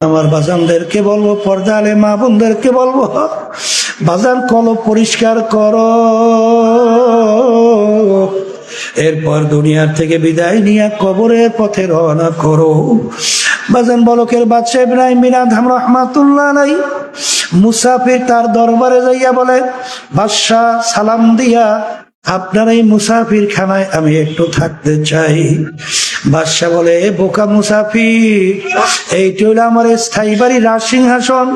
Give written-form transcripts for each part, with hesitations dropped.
আমার বাজানদেরকে বলবো, পর্দা আলে মা বোনদেরকে বলবো, বাজান কলব পরিষ্কার করো। এরপর দুনিয়ার থেকে বিদায় নিয়ে কবরের পথে রওনা করো। বাজান বলকের বাদশা ইব্রাহিম বিন আদহাম রাহমাতুল্লাহ আলাইহি মুসাফির তার দরবারে যাইয়া বলে, বাদশা সালাম দিয়া আপনার এই মুসাফির খানায় আমি একটু থাকতে চাই। বাদশা বলে, বোকা মুসাফির, এইটা হইলো আমার স্থায়ী বাড়ি রাজসিংহাসন,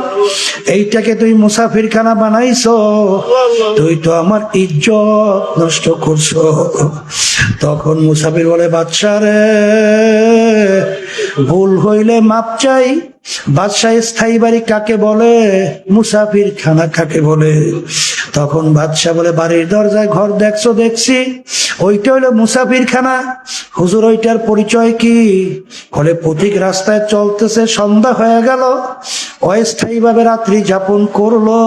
এইটাকে তুই মুসাফির খানা বানাইছো, তুই তো আমার ইজ্জত নষ্ট করছো। তখন মুসাফির বলে, বাদশা রে, ভুল হইলে মাপ চাই। বাদশা স্থায়ী বাড়ি কাকে বলে, মুসাফির খানা কাকে বলে? তখন বাদশা বলে, বাড়ির দরজায় ঘর দেখছো? দেখছি, ওইটা হইলো মুসাফির খানা। হুজুর, ওইটার পরিচয় কি? বলে, প্রতীক রাস্তায় চলতেছে, সন্ধ্যা হয়ে গেল, অস্থায়ী ভাবে রাত্রি যাপন করলো,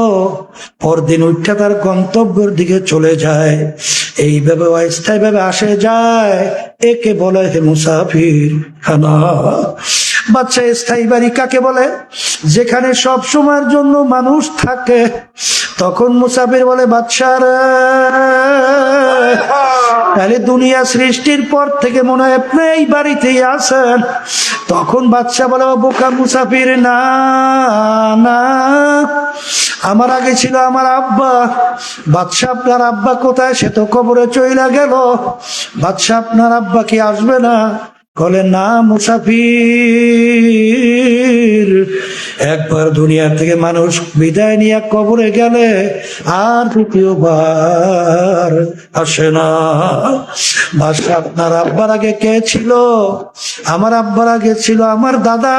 পরদিন উঠে তার গন্তব্যের দিকে চলে যায়, এইভাবে অস্থায়ী ভাবে আসে যায়, একে বলে হে মুসাফির খানা। বাদশা স্থায়ী বাড়ি কাকে বলে? যেখানে সব সময়ের জন্য মানুষ থাকে। তখন মুসাফির বলে, বাদশা রে, তাহলে দুনিয়া সৃষ্টির পর থেকে মনে হয় আপনি এই বাড়িতেই আছেন। তখন বাদশা বলে, বোকা মুসাফির, না না, আমার আগে ছিল আমার আব্বা। বাদশা, আপনার আব্বা কোথায়? সে তো কবরে চইলা গেল। বাদশা, আপনার আব্বা কি আসবে না? বলে, না মুসাফির, একবার দুনিয়া থেকে মানুষ বিদায় নিয়ে কবরে গেলে আর দ্বিতীয়বার আসে না। বাদশা, আপনার আব্বার আগে কে ছিল? আমার আব্বার আগে ছিল আমার দাদা।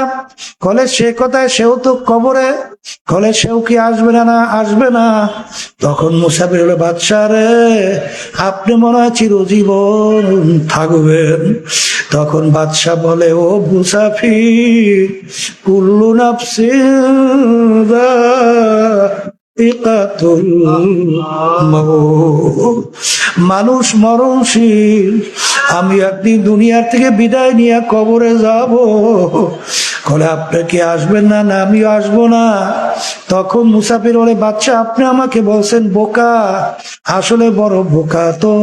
কলে, সে কোথায়? সেও তো কবরে। কলে, সেও কি আসবে না? না, আসবে না। তখন মুসাফির হলো, বাদশা রে, আপনি মনে হয় চিরজীবন থাকবেন। তখন বাদশা বলে, ও মুসাফির, কুল্লু নাফসিন যায়িকাতুল মাউত, মানুষ মরণশীল, আমি একদিন দুনিয়ার থেকে বিদায় নিয়ে কবরে যাব। বলে, আপনি কি আসবেন না? না, আমিও আসবো না। তখন মুসাফির বলে, বাচ্চা, আপনি আমাকে বলছেন বোকা, আসলে বড় বোকা তো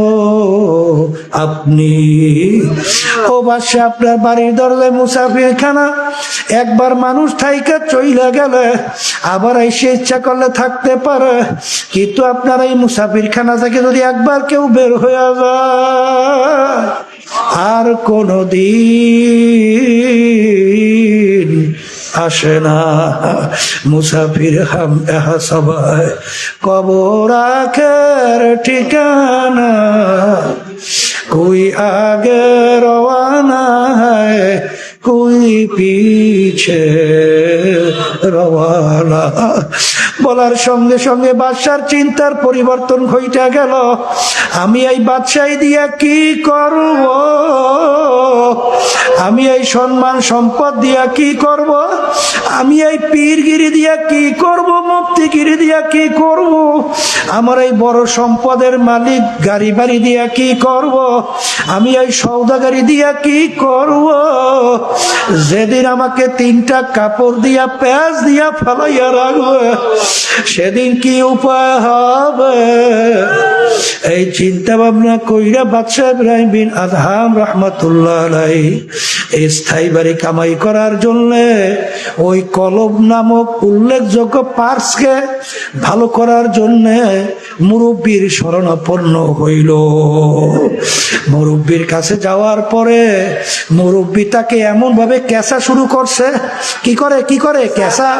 আপনি। ও বাদশা, আপনার বাড়ির দরজায় মুসাফির খানা, একবার মানুষ থাইকা চইলা গেলে আবার এসে ইচ্ছা করলে থাকতে পারে, কিন্তু আপনার এই মুসাফির খানা থেকে যদি একবার কেউ বের হয়ে যায় আর কোনদিন আসে না। মুসাফির হাম এহা সবাই কবর আখের ঠিকানা, কোই আগে রওয়ানা হ্যায়, কোই পিছে রওয়ানা। বলার সঙ্গে সঙ্গে বাদশার চিন্তার পরিবর্তন ঘটে গেল। আমি এই বাদশাহী দিয়া কি করব? আমি এই সম্মান সম্পদ দিয়া কি করব? আমি এই পীরগিরি দিয়া কি করব? মুফতিগিরি দিয়া কি করব? আমার এই বড় সম্পদের মালিক গাড়ি বাড়ি দিয়া কি করব? আমি এই সওদাগারি দিয়া কি করব? যেদিন আমাকে 3টা কাপড় দিয়া পেঁয়াজ দিয়া ফালাইয়া রাখবে, সেদিন কি উপায় হবে? এই চিন্তা ভাবনা কইরা বাদশা ইব্রাহিম বিন আদহাম রাহমাতুল্লাহ আলাইহি স্থায়ী বাড়ি কামাই করার জন্য ওই কলব নামক উল্লেখযোগ্য পার্সকে ভালো করার জন্য মুরব্বীর শরণাপন্ন হইল। মুরব্বীর কাছে যাওয়ার পরে মুরব্বী তাকে এমন ভাবে কেসা শুরু করছে। কি করে কেসা?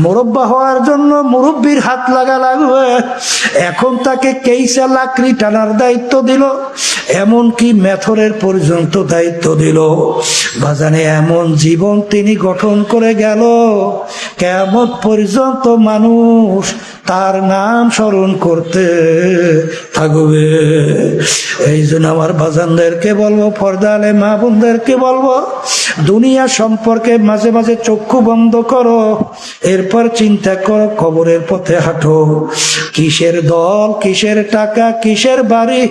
মুরব্বা হওয়ার জন্য মুরব্বীর হাত লাগা লাগবে। এখন তাকে কেইসা লাকড়ি টানার দায়িত্ব দিল, এমনকি মেথরের পর্যন্ত দায়িত্ব দিল। বাজানে এমন জীবন তিনি গঠন করে গেল, কিয়ামত পর্যন্ত মানুষ তার নাম স্মরণ করতে থাকবে। এই জন্য আমার বাজানদেরকে বলবো, পর্দা আলে মা বোনদেরকে বলবো, দুনিয়া সম্পর্কে মাঝে মাঝে চক্ষু বন্ধ করো, এরপর চিন্তা করো, কবরের পথে হাঁটো। কিসের দল, কিসের টাকা, কিসের বাড়ি,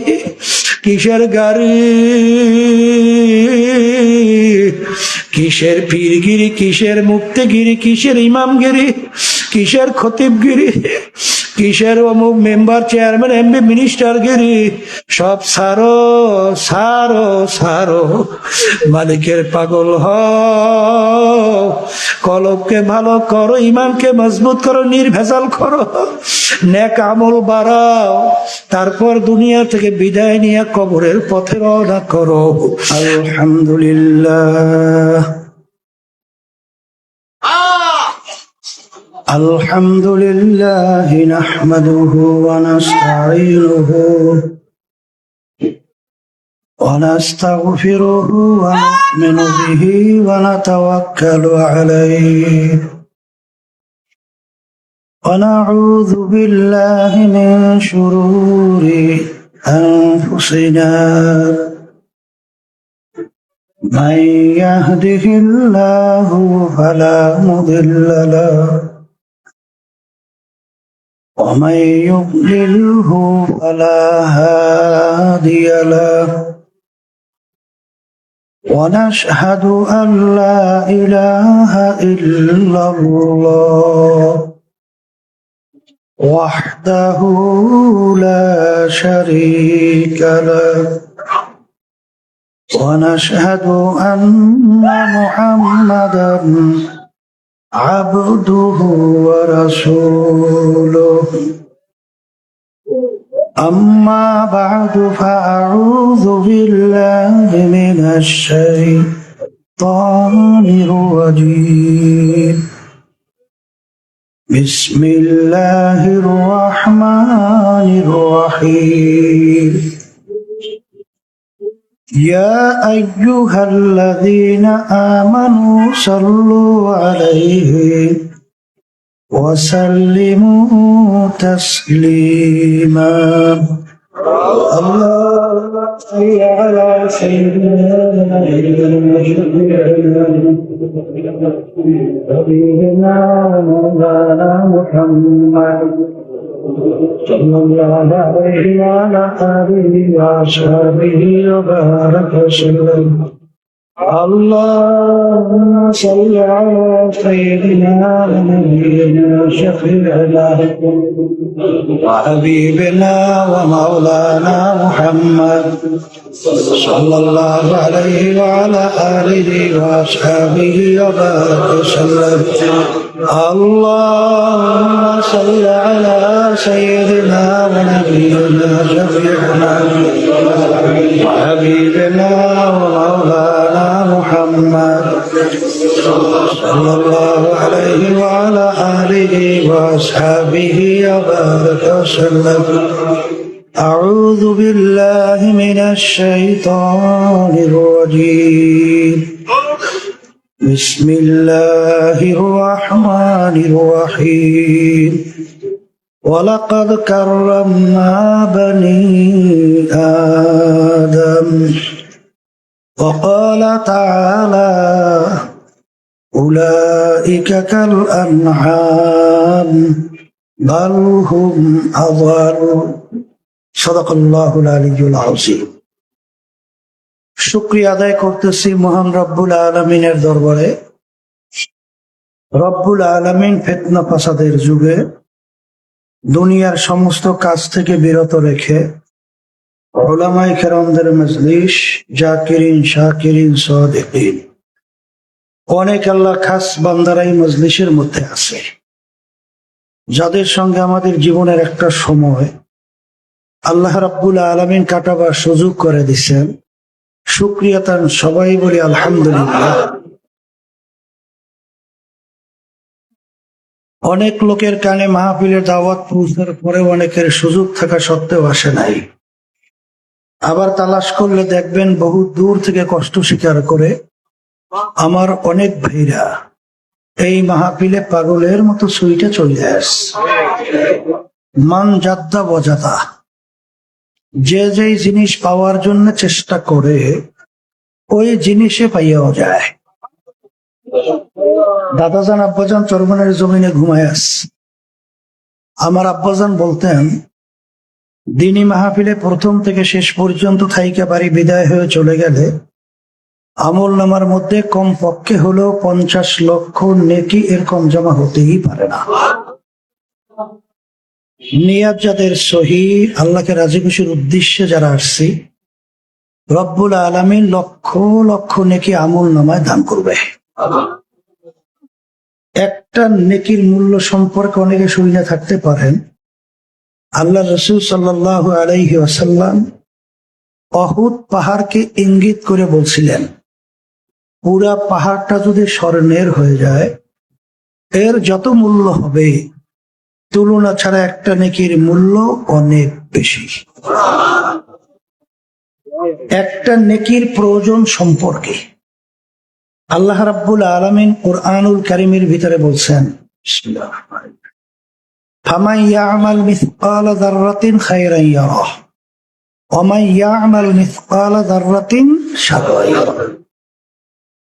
কিসের গাড়ি, কিসের পীরগিরি, কিসের মুক্তিগিরি, কিসের ইমামগিরি, কিসের খতিবগিরি, কিসের অমুক মেম্বার, চেয়ারম্যান, এমপি, মিনিস্টারগিরি, সব সারো সারো সারো। মালিকের পাগল হও, কলবকে ভালো করো, ইমানকে মজবুত করো, নির্ভেজাল করো, নেক আমল বাড়াও, তারপর দুনিয়া থেকে বিদায় নিয়ে কবরের পথে রওনা করো। আলহামদুলিল্লাহ, আলহামদুলিল্লাহ নাহমাদুহু ওয়া নাস্তাঈনুহু ওয়া নাস্তাগফিরুহু ওয়া নু'মিনু বিহি ওয়া নাতাওয়াক্কালু আলাইহি ওয়া নাউযু বিল্লাহি মিন শুরুরি আনফুসিনা মান ইয়াহদিহিল্লাহু ফালা মুদিল্লা লাহু ومن يضلله فلا هادي له ونشهد أن لا إله إلا الله وحده لا شريك له ونشهد أن محمدا عبده ورسوله أما بعد فأعوذ بالله من الشيطان الرجيم بسم الله الرحمن الرحيم يا أيها الذين آمنوا صلوا عليه وسلموا تسليما اللهم صل على سيدنا مولانا محمد صلى الله عليه وعلى آله وأصحابه وبارك وسلم اللهم صل على سيدنا ونبينا شفيعنا وحبيبنا ومولانا محمد صلى الله عليه وعلى آله وأصحابه وبارك وسلم اللهم صل على سيدنا ونبينا شفيعنا وحبيبنا ومولانا محمد صلى الله عليه وعلى آله وأصحابه وبارك وسلم أعوذ بالله من الشيطان الرجيم بسم الله الرحمن الرحيم ولقد كرمنا بني آدم وقال تعالى أولئك كالأنعام بل هم أضل صدق الله العلي العظيم শুকরিয়া আদায় করতেছি মহান রব্বুল আলামিনের দরবারে। রব্বুল আলামিন ফিতনা ফাসাদের যুগে দুনিয়ার সমস্ত কাজ থেকে বিরত রেখে উলামায়ে কেরামদের মজলিস, জাকিরিন, শাকিরিন, সাদিকিন, অনেক আল্লাহ খাস বান্দারাই মজলিসের মধ্যে আছে, যাদের সঙ্গে আমাদের জীবনের একটা সময় আল্লাহ রাব্বুল আলামিন কাটাবার সুযোগ করে দিচ্ছেন। শুকরিয়া তার সবাই বলি আলহামদুলিল্লাহ। অনেক লোকের কানে মাহফিলের দাওয়াত পৌঁছার পরে অনেকের সুযোগ থাকা সত্ত্বেও আসে নাই। আবার তালাশ করলে দেখবেন বহু দূর থেকে কষ্ট স্বীকার করে আমার অনেক ভাইরা এই মাহফিলে পাগলের মতো সুইটা চলে আসছে। মান জাদ্দা বজাদা, যে যেই জিনিস পাওয়ার জন্য চেষ্টা করে ওই জিনিসে পাইয়াও যায়। দাদাজান আব্বাজান চরমনের জমিনে ঘুমায় আসছে। আমার আব্বাজান বলতেন, দিনী মাহফিলে প্রথম থেকে শেষ পর্যন্ত থাইকা বাড়ি বিদায় হয়ে চলে গেলে আমল নামার মধ্যে কম পক্ষে হলেও 50 লক্ষ নেকি এর কম জমা হতেই পারে না। নিয়াত যাদের সহি, আল্লাহকে রাজি খুশির উদ্দেশ্যে যারা আসছি, রব্বুল আলামিন লক্ষ লক্ষ নেকি আমল নামায় দান করবে। একটা নেকির মূল্য সম্পর্কে অনেকে শুনে থাকতে পারেন। আল্লাহ রসুল সাল্লাল্লাহু আলাইহি ওয়াসাল্লাম অহুদ পাহাড়কে ইঙ্গিত করে বলছিলেন, পুরা পাহাড়টা যদি স্বর্ণের হয়ে যায়, এর যত মূল্য হবে তুলনা ছাড়া একটা নেকির মূল্য অনেক বেশি। একটা নেকির প্রয়োজন সম্পর্কে আল্লাহ রাব্বুল আলামিন কুরআনুল কারীমের ভিতরে বলছেন, ফামান ইয়ামাল মিসকালা যাররাতিন খায়রান ইয়ারাহ ওয়া মান ইয়ামাল মিসকালা যাররাতিন শাররান ইয়ারাহ।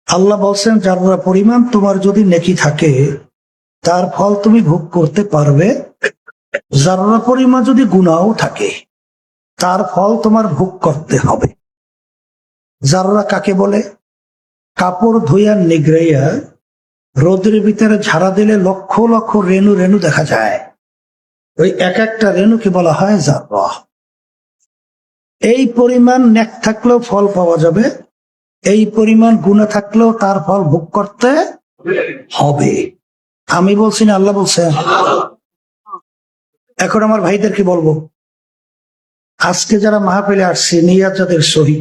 আল্লাহ বলছেন, যারা পরিমাণ তোমার যদি নেকি থাকে তার ফল তুমি ভোগ করতে পারবে, যারা পরিমাণ যদি গুনাহও থাকে তার ফল তোমার ভোগ করতে হবে। যারা কাকে বলে? কাপড় ধুইয়া নিগড়াইয়া রোদের ভিতরে ঝাড়া দিলে লক্ষ লক্ষ রেণু রেণু দেখা যায়, ওই এক একটা রেণুকে বলা হয় যাররা। এই পরিমাণ নেক থাকলেও ফল পাওয়া যাবে, এই পরিমাণ গুনাহ থাকলেও তার ফল ভোগ করতে হবে। আমি বলছি না, আল্লাহ বলছেন। এখন আমার ভাইদেরকে বলবো, আজকে যারা মাহফিলে আসছে নিয়াত যাদের সহি,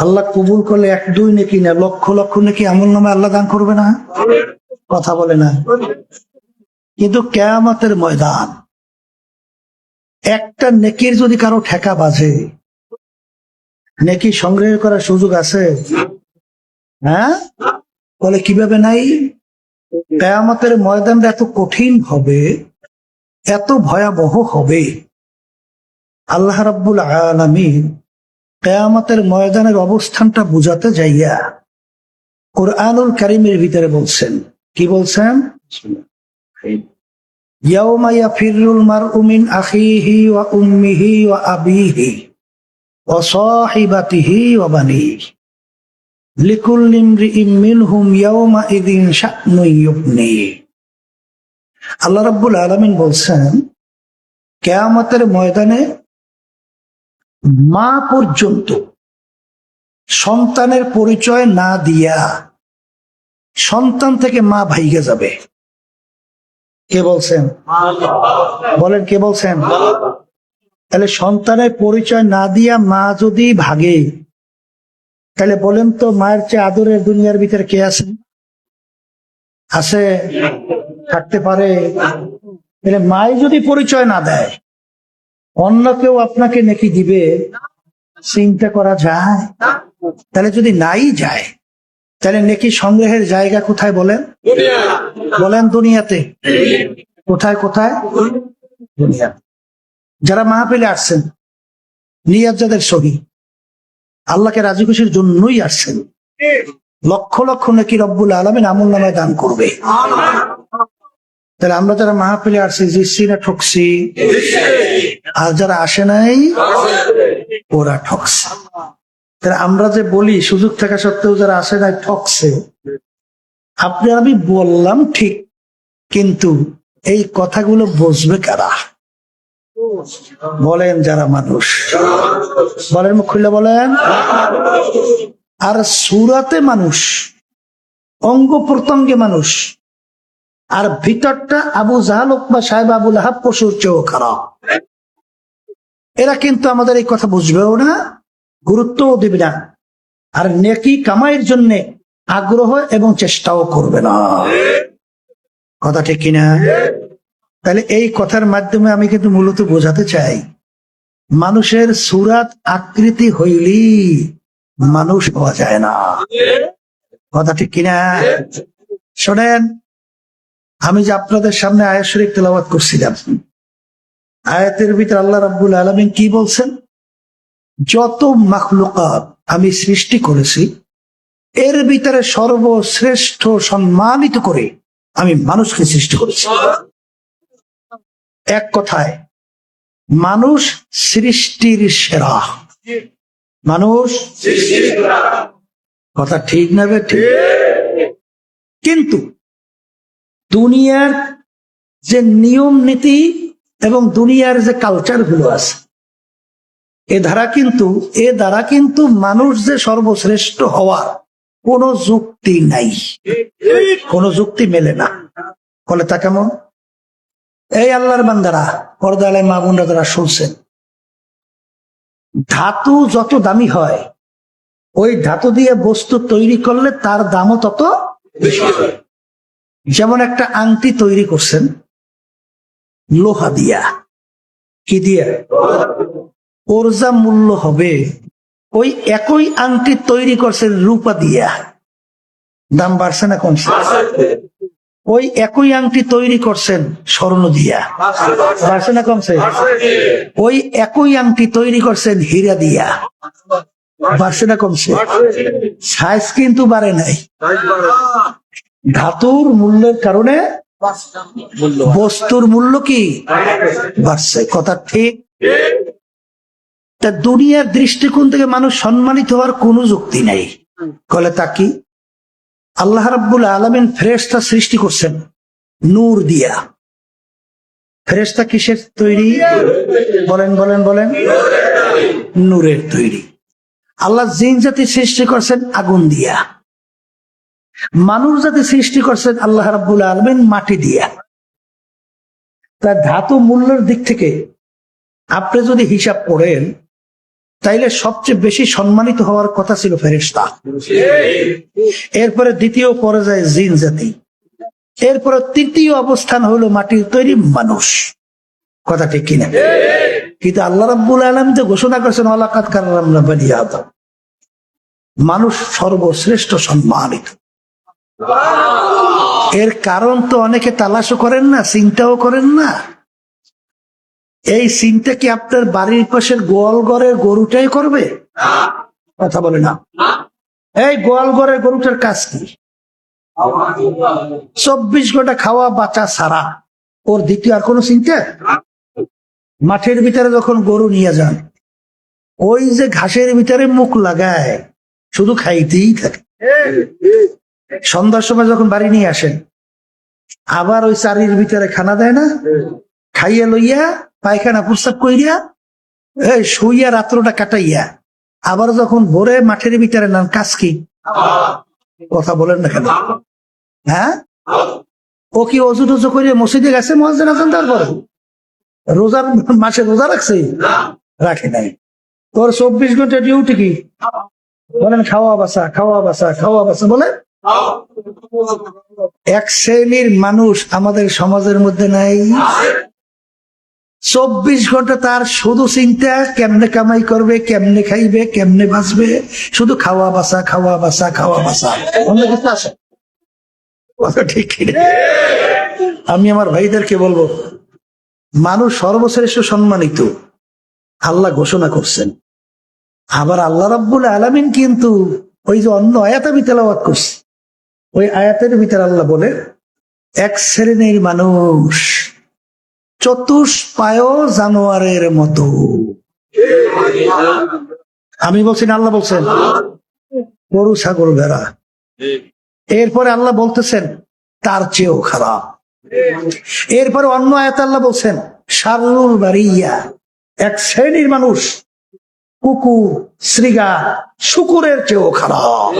আল্লাহ কবুল করলে 1-2 নেকি না, লক্ষ লক্ষ নেকি আমল নামায় আল্লাহ দান করবে না? কথা বলে না। কিন্তু কিয়ামতের ময়দান একটা নেকির যদি কারো ঠেকা বাজে, নেকি সংগ্রহ করার সুযোগ আছে? হ্যাঁ, বলে কিভাবে নাই? কিয়ামতের ময়দানটা এত কঠিন হবে, এত ভয়াবহ হবে, আল্লাহ রাব্বুল আলামিন কিয়ামতের ময়দানের অবস্থানটা বুঝাতে যাইয়া কুরআনুল কারীমের ভিতরে বলছেন, কি বলছেন? ইয়াউমা ইয়াফিরুল মারউ মিন আখিহি ওয়া উম্মিহি ওয়া আবিহি ওয়া সাহিবাতিহি ওয়া বানিহি লিকুল্লি ইমরিইম মিনহুম ইয়াউমা ইযিন শা'নুন ইউগনি। আল্লাহ রাব্বুল আলামিন বলছেন, কিয়ামতের ময়দানে মা পর্যন্ত সন্তানের পরিচয় না দিয়া সন্তান থেকে মা ভাইগে যাবে। কে বলছেন? বলেন, কে বলছেন? তাহলে সন্তানের পরিচয় না দিয়া মা যদি ভাগে, তাহলে বলেন তো মায়ের চেয়ে আদরের দুনিয়ার ভিতরে কে আছে? আছে? থাকতে পারে? তাহলে মাই যদি পরিচয় না দেয়, অন্য কেউ আপনাকে নেকি দিবে চিন্তা করা যায়? তাহলে যদি নাই যায়, তাহলে নেকি সংগ্রহের জায়গা কোথায় বলেন? বলেন, দুনিয়াতে। কোথায় কোথায়? দুনিয়া। যারা মাহফিলে আসছেন নিয়াত যাদের সহি, আল্লাহকে রাজি খুশির জন্যই আসছেন, লক্ষ লক্ষ নেকি রব্বুল আলামিন আমল নামায় দান করবে। তাহলে আমরা যারা মাহফিলে আসছি, জিতছি না ঠকছি? আর যারা আসে নাই ওরা ঠকছে। তাহলে আমরা যে বলি সুযোগ থাকা সত্ত্বেও যারা আসে নাই ঠকছে, আপনি আমি বললাম ঠিক, কিন্তু এই কথাগুলো বুঝবে কারা? বলেন, যারা মানুষ। বলেন, মুখ খুলে বলেন। আর সুরাতে মানুষ, অঙ্গ প্রত্যঙ্গে মানুষ, আর ভিতরটা আবু জাহাল উকবা সাহেব আবু লাহাব পশুর চেয়েও খারাপ। এরা কিন্তু আমাদের এই কথা বুঝবেও না, গুরুত্বও দেবে না, আর নেকি কামাইয়ের জন্য আগ্রহ এবং চেষ্টাও করবে না। কথা ঠিক কিনা? তাহলে এই কথার মাধ্যমে আমি কিন্তু মূলত বোঝাতে চাই, মানুষের সুরাত আকৃতি হইলেই মানুষ হওয়া যায় না। কথা ঠিক কিনা? শোনেন, আমি যে আপনাদের সামনে আয়াত শরীফ তেলাওয়াত করছিলাম, আয়াতের ভিতরে আল্লাহ রাব্বুল আলামিন কি বলছেন? যত মাখলুকাত আমি সৃষ্টি করেছি এর ভিতরে সর্বশ্রেষ্ঠ সম্মানিত করে আমি মানুষকে সৃষ্টি করেছি। এক কথায় মানুষ সৃষ্টির সেরা। মানুষ কথা ঠিক না বে? ঠিক। কিন্তু দুনিয়ার যে নিয়ম নীতি এবং দুনিয়ার যে কালচার গুলো আছে, এ দ্বারা কিন্তু মানুষ যে সর্বশ্রেষ্ঠ হওয়ার কোনো যুক্তি নাই, কোনো যুক্তি মেলে না। বলে তা কেমন? এই আল্লাহর বান্দারা, পর্দায় মা বোনরা যারা শুনছেন, ধাতু যত দামি হয় ওই ধাতু দিয়ে বস্তু তৈরি করলে তার দামও তত বেশি হয়। যেমন একটা আংটি তৈরি করছেন লোহা দিয়া, কি দিয়া? ওর যা মূল্য হবে ওই একই আংটি তৈরি করছেন রূপা দিয়া, দাম বাড়ছে না কমছে? ওই একই আংটি তৈরি করছেন স্বর্ণ দিয়া, বাড়ছে না কমছে? ওই একই আংটি তৈরি করছেন হীরা দিয়া, বাড়ছে না কমছে? সাইজ কিন্তু বাড়ে নাই। ধাতুর মূল্যের কারণে বস্তুর মূল্য কি বাড়ছে। কথা ঠিক। তা দুনিয়ার দৃষ্টিকোণ থেকে মানুষ সম্মানিত হওয়ার কোনো যুক্তি নাই। কলে তা কি? আল্লাহ রাব্বুল আলামিন ফেরেশতা সৃষ্টি করছেন নূর দিয়া। ফেরেশতা কিসের তৈরি? বলেন বলেন বলেন। নূরের তৈরি। আল্লাহ জিন জাতি সৃষ্টি করছেন আগুন দিয়া। মানুষ জাতি সৃষ্টি করছেন আল্লাহ রাব্বুল আলামিন মাটি দিয়া। তা ধাতু মূল্যের দিক থেকে আপনি যদি হিসাব করেন তাইলে সবচেয়ে বেশি সম্মানিত হওয়ার কথা ছিল ফেরেশতা, এরপরে দ্বিতীয় পর্যায়ে জিন জাতি, এরপরে তৃতীয় অবস্থান হলো মাটির তৈরি মানুষ। কথা ঠিক কিনা? কিন্তু আল্লাহ রাব্বুল আলামিন তো ঘোষণা করেছেন ওয়ালাকাদ কাররামনা বানি আদম, মানুষ সর্বশ্রেষ্ঠ সম্মানিত। এর কারণ তো অনেকে তালাশও করেন না, চিন্তাও করেন না। এই চিন্তা কি আপনার বাড়ির পাশের গোয়াল ঘরের গরুটাই করবে? কথা বলে না। এই গোয়াল ঘরের গরুটার কাজ কি? 24 ঘন্টা খাওয়া বাঁচা ছাড়া ওর দ্বিতীয় আর কোনো চিন্তা? মাঠের ভিতরে যখন গরু নিয়ে যান, ওই যে ঘাসের ভিতরে মুখ লাগায় শুধু খাইতেই থাকে। সন্ধ্যার সময় যখন বাড়ি নিয়ে আসেন, আবার ওই চারির ভিতরে খানা দেয় না, খাইয়া লইয়া পায়খানা প্রস্তাব কইরা শুইয়া রাত্রটা কাটাইয়া আবার যখন ভোরে মাঠের ভিতরে নান, কাজ কি? কথা বলেন না কেন? হ্যাঁ, ও কি অজু টজু করে মসজিদে গেছে মুয়াজ্জিন আযান দেওয়ার পরে? রোজার মাসে রোজা রাখছে? রাখে নাই। তোর 24 ঘন্টা ডিউটি কি? বলেন খাওয়া বাসা, খাওয়া বাসা, খাওয়া বাসা। বলে এক শ্রেণীর মানুষ আমাদের সমাজের মধ্যে নাই। 24 ঘন্টা তার শুধু চিন্তা কেমনে কামাই করবে, কেমনে খাইবে, কেমনে বাঁচবে, শুধু খাওয়া বাসা, খাওয়া বাসা, খাওয়া বাসা। ঠিক। আমি আমার ভাইদেরকে বলবো, মানুষ সর্বশ্রেষ্ঠ সম্মানিত আল্লাহ ঘোষণা করছেন। আবার আল্লাহ রাব্বুল আলামিন কিন্তু ওই যে অন্য আয়াত আমি তেলাওয়াত করছি, ওই আয়াতের ভিতরে আল্লাহ বলে এক শ্রেণীর মানুষ চতুষ্পায় জানোয়ারের মতো। আমি বলছি না, আল্লাহ বলছেন গরু ছাগল ভেড়া। এরপরে আল্লাহ বলতেছেন তার চেয়েও খারাপ। এরপরে অন্য আয়াতে আল্লাহ বলছেন শাররুল বারিয়া, এক শ্রেণীর মানুষ কুকুর, শ্রীগা, শুকুরের চেয়েও খারাপ।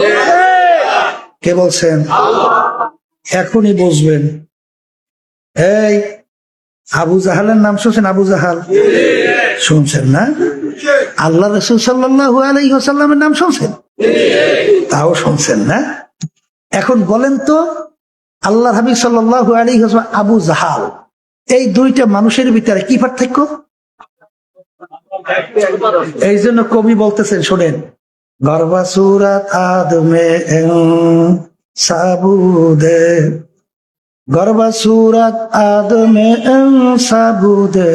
কে বলছেন? এখনই বুঝবেন। এই আবু জাহালের নাম শুনছেন? আবু জাহাল শুনছেন না? আল্লাহ রাসূল সাল্লাল্লাহু আলাইহি ওয়াসাল্লামের নাম শুনছেন? তাও শুনছেন না? এখন বলেন তো, আল্লাহ হাবিব সাল্লাল্লাহু আলাইহি ওয়াসাল্লাম, আবু জাহাল, এই দুইটা মানুষের ভিতরে কি পার্থক্য? এই জন্য কবি বলতেছেন, শোনেন, গর্বা সুরাত আদমে সাবুদে গর্বা সুরাত আদমে সাবুদে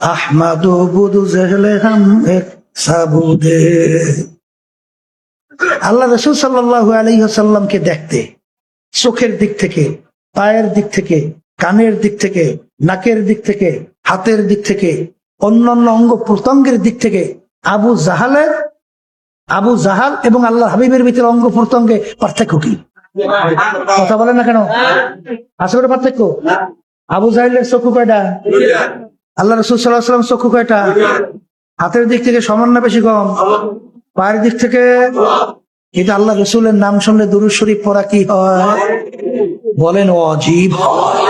আহমদ বুদু জেহলে হাম এক সাবুদে। আল্লাহ রাসূল সাল্লাল্লাহু আলাইহি ওয়াসাল্লামকে দেখতে চোখের দিক থেকে, পায়ের দিক থেকে, কানের দিক থেকে, নাকের দিক থেকে, হাতের দিক থেকে, অন্যান্য অঙ্গ প্রত্যঙ্গের দিক থেকে আবু জাহাল এবং আল্লাহ হাবিবের ভিতরে অঙ্গ প্রত্যঙ্গে পার্থক্য কি? কথা বলেন না কেন? আসলে পার্থক্য? আবু জাহেলের চক্ষু কয়টা? আল্লাহ রাসূল সাল্লাল্লাহু আলাইহি ওয়াসাল্লাম চক্ষু কয়টা? হাতের দিক থেকে সমান না বেশি কম? পায়ের দিক থেকে? কিন্তু আল্লাহ রাসূলের নাম শুনলে দুরূদ শরীফ পড়া কি হয়? বলেন ওয়াজিব হয়।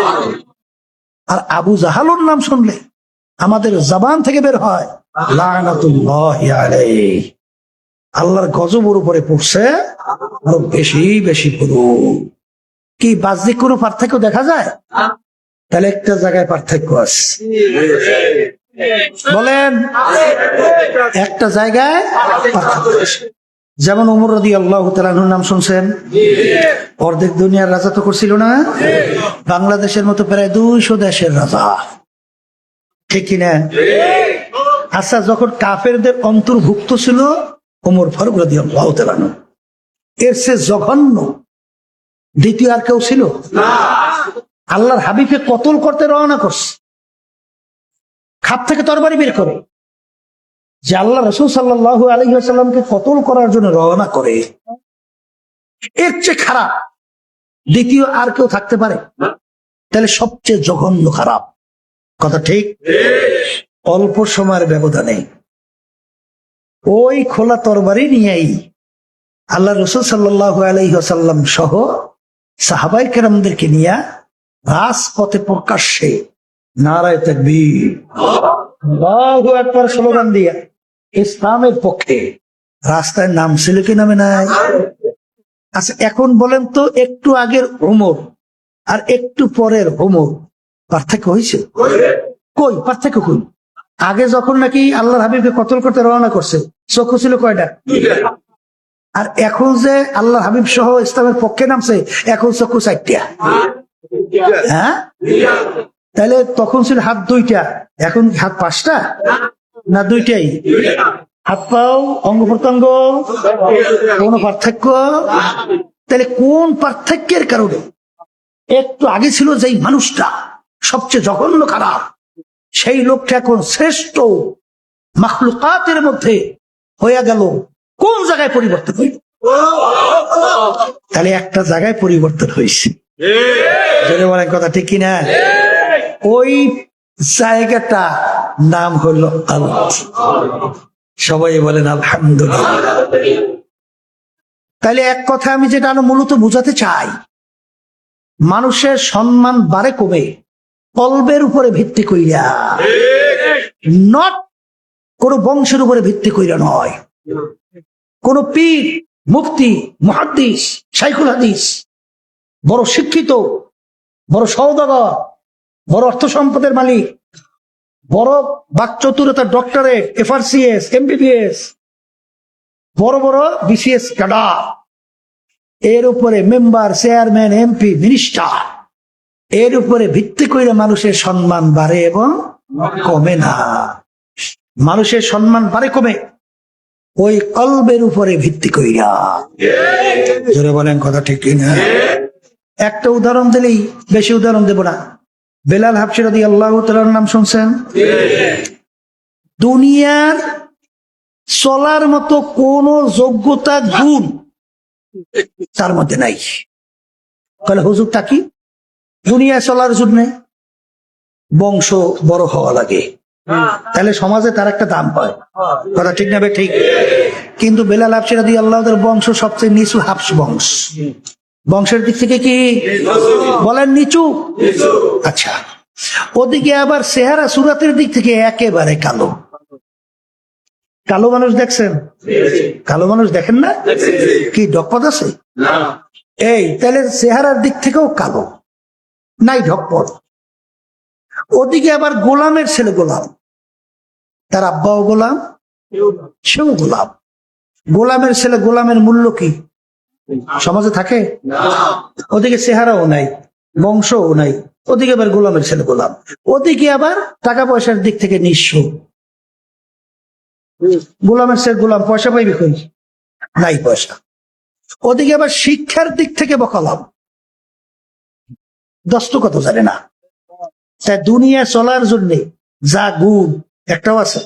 আর আবু জাহালুর নাম শুনলে আমাদের জবান থেকে বের হয় লানাতুল্লাহি আলাইহি, আল্লাহর গজবের উপরে পড়ছে, আরো বেশি বেশি পড়ুন। কি বাহ্যিক কোনো পার্থক্য দেখা যায়? তাহলে একটা জায়গায় পার্থক্য আছে, বলেন একটা জায়গায় পার্থক্য আছে। যেমন ওমর রাদিয়াল্লাহু তাআলা আনহুর নাম শুনছেন? অর্ধেক দুনিয়ার রাজা তো করছিল না? বাংলাদেশের মতো প্রায় 200 দেশের রাজা, ঠিক কিনা? আচ্ছা, যখন কাফেরদের অন্তর্ভুক্ত ছিল ওমর ফারুক রাদিয়াল্লাহু তাআলা আনহু, এর চেয়ে জঘন্য দ্বিতীয় আর কেউ ছিল? আল্লাহর হাবিবকে কতল করতে রওনা করছে, খাপ থেকে তরবারি বের করে, যে আল্লাহ রাসূল সাল্লাল্লাহু আলাইহি ওয়াসাল্লামকে কতল করার জন্য রওনা করে, এর চেয়ে খারাপ দ্বিতীয় আর কেউ থাকতে পারে? তাহলে সবচেয়ে জঘন্য খারাপ, কথা ঠিক? অল্প সময়ের ব্যবধানে ওই খোলা তরবারি নিয়েই আল্লাহ রাসূল সাল্লাল্লাহু আলাইহি ওয়াসাল্লাম সহ সাহাবায়ে কেরামদেরকে নিয়ে রাজপথে প্রকাশ্যে নারায়ে তাকবীর, আল্লাহু আকবার স্লোগান দিয়ে ইসলামের পক্ষে রাস্তায় নামছিল কি নামে নাই? আচ্ছা, এখন বলেন তো, একটু আগের ওমর আর একটু পরের ওমর পার্থক্য হয়েছে? কই পার্থক্য? কই? আগে যখন নাকি আল্লাহর হাবিবকে কতল করতে রওনা করছে, চক্ষু ছিল কয়টা? আর এখন যে আল্লাহর হাবিব সহ ইসলামের পক্ষে নামছে, এখন চক্ষু 4টা। হ্যাঁ, তাহলে তখন ছিল হাত 2টা, এখন হাত 5টা না 2টাই? হাত পাও, অঙ্গ প্রত্যঙ্গ, কোন পার্থক্য? তাহলে কোন পার্থক্যের কারণে একটু আগে ছিল যেই মানুষটা সবচেয়ে জঘন্য খারাপ, সেই লোকটা এখন শ্রেষ্ঠ মাখলুকাতের মধ্যে হয়ে গেল? কোন জায়গায় পরিবর্তন হইল? তাহলে একটা জায়গায় পরিবর্তন হয়েছে, যদি বলেন কথা ঠিক কিনা? ওই জায়গাটা নাম হলো আল্লাহ। সবাই বলেন আলহামদুলিল্লাহ। তাহলে এক কথা আমি যেটা মূলত বোঝাতে চাই, মানুষের সম্মান বাড়ে কমে কলবের উপরে ভিত্তি কইরা, নট কোন বংশের উপরে ভিত্তি কইরা নয়। কোন পীর, মুফতি, মুহাদ্দিস, শাইখুল হাদিস, বড় শিক্ষিত, বড় সওদাগর, বড় অর্থ সম্পদের মালিক, বড় বাকচতুরতার ডক্টরেট, FRCS, MBBS, বড় বড় BCS ক্যাডার, এর উপরে মেম্বার, চেয়ারম্যান, MP, মিনিস্টার, এর উপরে ভিত্তি করে মানুষের সম্মান বাড়ে এবং কমে না। মানুষের সম্মান বাড়ে কমে ওই কলবের উপরে ভিত্তি কইরা। জোরে বলেন কথা ঠিক কিনা? একটা উদাহরণ দিলেই, বেশি উদাহরণ দেব না। বেলাল হাবশী রাদিয়াল্লাহু তাআলার নাম শুনছেন? দুনিয়ার চলার মতো কোন যোগ্যতা, গুণ তার মধ্যে নাই। তাহলে হুজুরটা কি? দুনিয়ায় চলার জন্য বংশ বড় হওয়া লাগে, তাহলে সমাজে তার একটা দাম পায়, কথা ঠিক না? ঠিক। কিন্তু বেলাল হাবশী রাদিয়াল্লাহু তাআলার বংশ সবচেয়ে নিচু হাবশ বংশ। বংশের দিক থেকে কি বলেন? নিচু। আচ্ছা, ওদিকে আবার চেহারা সুরাতের দিক থেকে একেবারে কালো। কালো মানুষ দেখছেন? কালো মানুষ দেখেন না? কি ঢকপট আছে? এই তাহলে চেহারার দিক থেকেও কালো, নাই ঢকপট। ওদিকে আবার গোলামের ছেলে গোলাম, তার আব্বাও গোলাম, সেও গোলাম। গোলামের ছেলে গোলামের মূল্য কি? সমাজে থাকে? ওদিকে চেহারাও নাই, বংশও নাই, ওদিকে আবার গোলামের ছেলে গোলাম, ওদিকে আবার টাকা পয়সার দিক থেকে নিঃস্ব। গোলামের ছেলে গোলাম, পয়সা পাইবে কই? নাই পয়সা। ওদিকে আবার শিক্ষার দিক থেকে বকালাম, দস্ত কত জানে না। তাই দুনিয়া চলার জন্য যা গুণ একটাও আছে।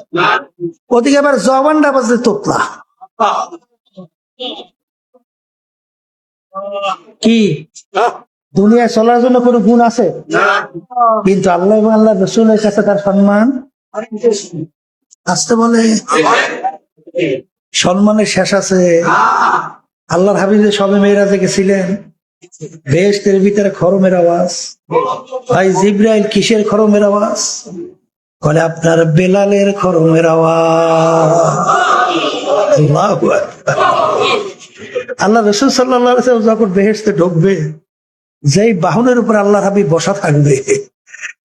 ওদিকে আবার জবানটা বাজে তোতলা। কি দুনিয়া চলার জন্য কোনো গুণ আছে? কিন্তু আল্লাহ এবং আল্লাহ রসুলের কাছে তার সম্মান আসতে বলে, সম্মানের শেষ আছে। আল্লাহর হাবিবে সবে মেয়েরাজে গেছিলেন, বেহেশতের ভিতরে খরমের আওয়াজ। ভাই জিব্রাইল, কিসের খরমের আওয়াজ? বলে আপনার বেলালের খরমের আওয়াজ। আল্লাহু আকবার। আল্লাহ রাসূল সাল্লাল্লাহু আলাইহি ওয়াসাল্লাম যখন বেহেশতে ঢুকবে, যেই বাহনের উপর আল্লাহর হাবিব বসা থাকবে,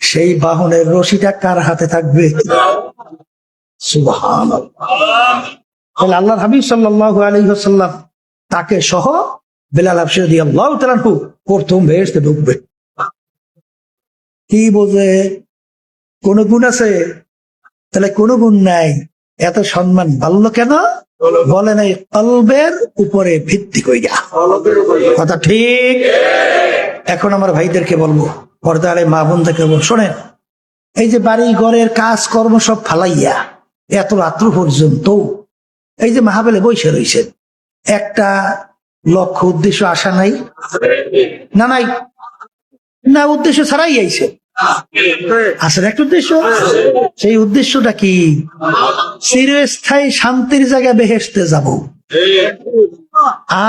সেই বাহনের রশিটা কার হাতে থাকবে? সুবহানাল্লাহ। তাহলে আল্লাহর হাবিব সাল্লাল্লাহু আলাইহি ওয়াসাল্লাম তাকে সহ বেলাল হাবশী রাদিয়াল্লাহু তাআলা আনহু প্রথম বেহেশতে ঢুকবে। কি বোঝে? কোন গুণ আছে? তাহলে কোন গুণ নাই। এত সম্মান বাড়লো কেন? বলেন এই কলবের উপরে ভিত্তি কইরা। কথা ঠিক? এখন আমার ভাইদেরকে বলবো, পর্দারে মা বোনদেরকে বলবো, শোনেন, এই যে বাড়ি ঘরের কাজ কর্ম সব ফালাইয়া এত রাত্র পর্যন্ত এই যে মাহফিলে বসে রয়েছেন, একটা লক্ষ্য উদ্দেশ্য আশা নাই? না নাই? না, উদ্দেশ্য ছাড়াই আইছে। আসলে একটা উদ্দেশ্য, সেই উদ্দেশ্যটা কি? চিরস্থায়ী শান্তির জায়গায় বেহেশতে যাব,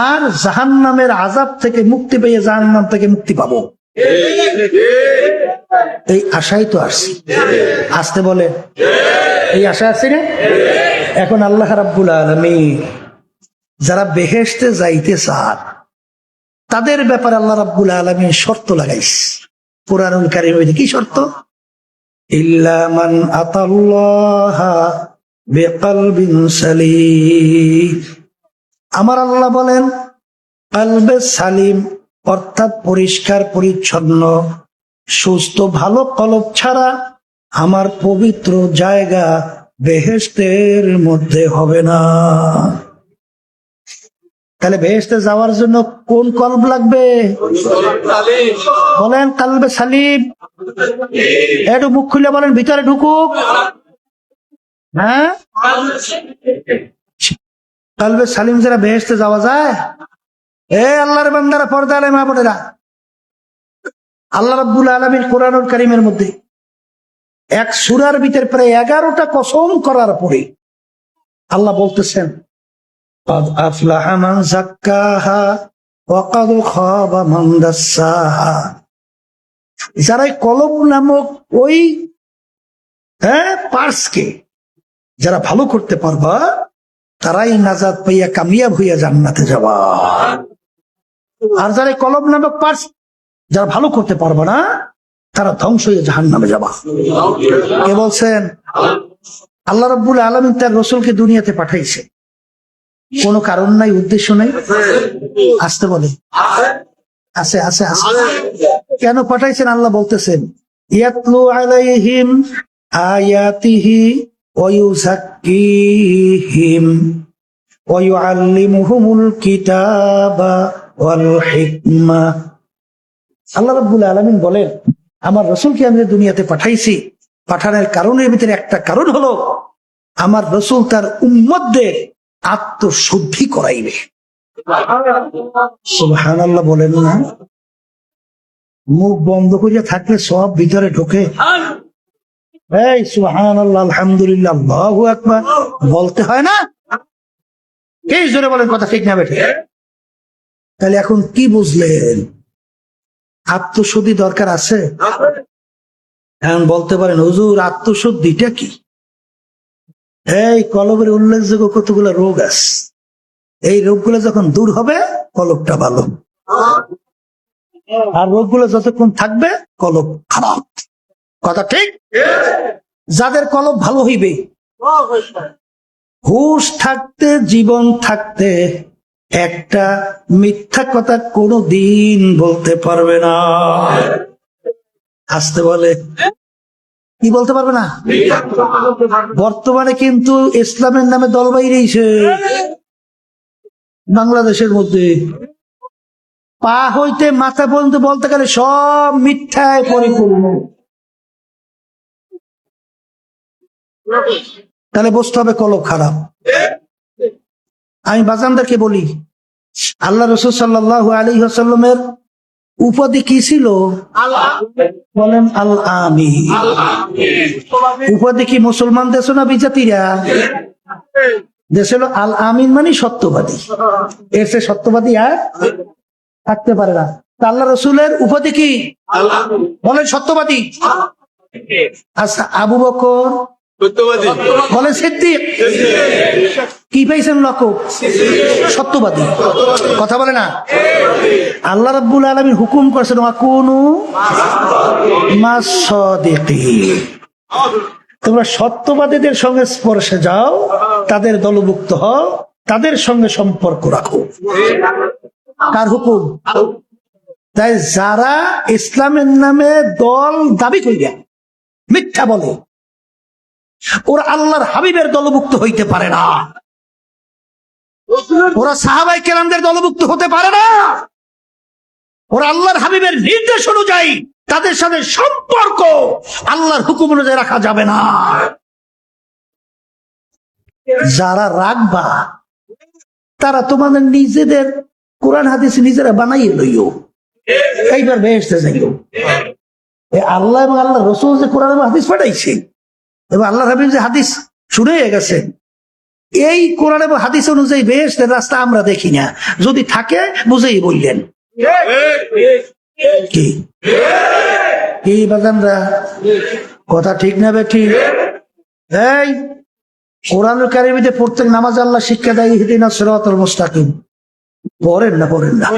আর জাহান্নামের আযাব থেকে মুক্তি পেয়ে জাহান্নাম থেকে মুক্তি পাবো। এই আশাই তো আসছি। আসতে বলে এই আশা আছে না? এখন আল্লাহ রাব্বুল আলামিন যারা বেহেশতে যাইতে চান, তাদের ব্যাপারে আল্লাহ রাব্বুল আলামিন শর্ত লাগাইছে কুরআনুল কারীমে। কি শর্ত? ইল্লা মান আতাল্লাহা বিকলবিন সালিম। আমার আল্লাহ বলেন, কলবে সালিম অর্থাৎ পরিষ্কার পরিচ্ছন্ন সুস্থ ভালো কলব ছাড়া আমার পবিত্র জায়গা বেহেশতের মধ্যে হবে না। তাহলে বেহেশতে যাওয়ার জন্য কোন কলব লাগবে? বলেন কলবে সালিম। একটু মুখ খুলে বলেন, ভিতরে ঢুকুক। হ্যাঁ, কলবে সালিম যারা বেহেশতে যাওয়া যায়। এ আল্লাহর বান্দারা, পর্দা আলে মা বোনেরা, আল্লাহ রাব্বুল আলামিন কুরআনুল কারীমের মধ্যে এক সূরার ভিতরে প্রায় 11টা কসম করার পরে আল্লাহ বলতেছেন, قد أفلح من زكاها وقد خاب من دساها। যারা কলব নামক ওই পার্সকে যারা ভালো করতে পারবা, তারাই নাজাত পাইয়া কামিয়াব হইয়া জান্নাতে যাবা। আর যারা কলব নামক পার্স যারা ভালো করতে পারবা না, তারা ধ্বংস হয়ে জাহান্নামে যাবা। কে বলছেন? আল্লাহ রাব্বুল আলামিন তার রাসূলকে দুনিয়াতে পাঠাইছে, কোনো কারণ নাই, উদ্দেশ্য নাই। আসতে বলে আছে আছে আছে। কেন পাঠাইছেন? আল্লাহ বলতেছেন, ইয়াতলু আলাইহিম আয়াতিহি ওয়া ইউযাক্কিহিম ওয়া ইউআল্লিমুহুমুল কিতাবা ওয়াল হিকমা। আল্লাহ রাব্বুল আলামিন বলেন, আমার রাসূলকে আমি দুনিয়াতে পাঠাইছি, পাঠানোর কারণের ভিতরে একটা কারণ হলো আমার রাসূল তার উম্মতদের আত্মশুদ্ধি করাইবে। সুবহানাল্লাহ বলেন না? মুখ বন্ধ করিয়া থাকলে সব ভিতরে ঢোকে। এই সুবহানাল্লাহ, আলহামদুলিল্লাহ, আল্লাহু আকবার বলতে হয় না? কে জোরে বলেন, কথা ঠিক না বেঠে? তাহলে এখন কি বুঝলেন? আত্মশুদ্ধি দরকার আছে। এখন বলতে পারেন, হুজুর আত্মশুদ্ধিটা কি? এই কলবের উল্লেখযোগ্য কতগুলো রোগ আছে, এই রোগগুলো যখন দূর হবে কলবটা ভালো, আর রোগগুলো যতক্ষণ থাকবে কলব খারাপ। কথা ঠিক? যাদের কলব ভালো হইবে, হুশ থাকতে জীবন থাকতে একটা মিথ্যা কথা কোনো দিন বলতে পারবে না। আসতে বলে কি বলতে পারবে না। বর্তমানে কিন্তু ইসলামের নামে দল বাইরেছে বাংলাদেশের মধ্যে। পা হইতে মাথা পর্যন্ত বলতে গেলে সব মিথ্যায় পরিপূর্ণ। তাহলে বুঝতে হবে কলব খারাপ। আমি বাজানদেরকে বলি, আল্লাহ রাসূল সাল্লাল্লাহু আলাইহি ওয়াসাল্লামের উপাধি কি ছিল? বলেন আল আমিন। উপাধি কি মুসলমান দেশ না বিজাতিরা দেশ? হলো আল আমিন মানে সত্যবাদী। এর সে সত্যবাদী আর থাকতে পারে না। আল্লাহ রসুলের উপাধি কি? বলেন সত্যবাদী। আচ্ছা, আবু বকর বলেন সিদ্দিক। কি পাইছেন লকব? সত্যবাদী। কথা বলে না। আল্লাহ রাব্বুল আলামিন হুকুম করেছেন ওয়াকুনু মাস সাদিকিন, তোমরা সত্যবাদীদের সঙ্গে স্পর্শে যাও, তাদের দলভুক্ত হও, তাদের সঙ্গে সম্পর্ক রাখো। কার হুকুম? তাই যারা ইসলামের নামে দল দাবি করিয়া মিথ্যা বলে, ওরা আল্লাহর হাবিবের দলভুক্ত হইতে পারে না। ওরা সাহাবায়ে কেরামদের দলভুক্ত হতে পারে না। ওরা আল্লাহর হাবিবের নির্দেশ অনুযায়ী তাদের সাথে সম্পর্ক আল্লাহর হুকুম অনুযায়ী রাখা যাবে না। যারা রাখবা তারা তোমাদের নিজেদের কোরআন হাদিস নিজেরা বানাইয়ে লইও, এইবার বেহেশতে যাইও। আল্লাহ এবং আল্লাহ রসুল যে কোরআন এবং হাদিস পাঠাইছে এবং আল্লাহর হাবিব যে হাদিস শুনে গেছে, এই কোরআন এবং হাদিস অনুযায়ী বেহেশতের রাস্তা আমরা দেখি না। যদি থাকে বুঝেই বললেন কি কি বাজানরা, কথা ঠিক না বেঠিক? এই কোরআনুল কারীমে প্রত্যেক নামাজ আল্লাহ শিক্ষা দেয় ইহদিনাস সিরাতাল মুস্তাকিম। পড়েন না পড়েন না।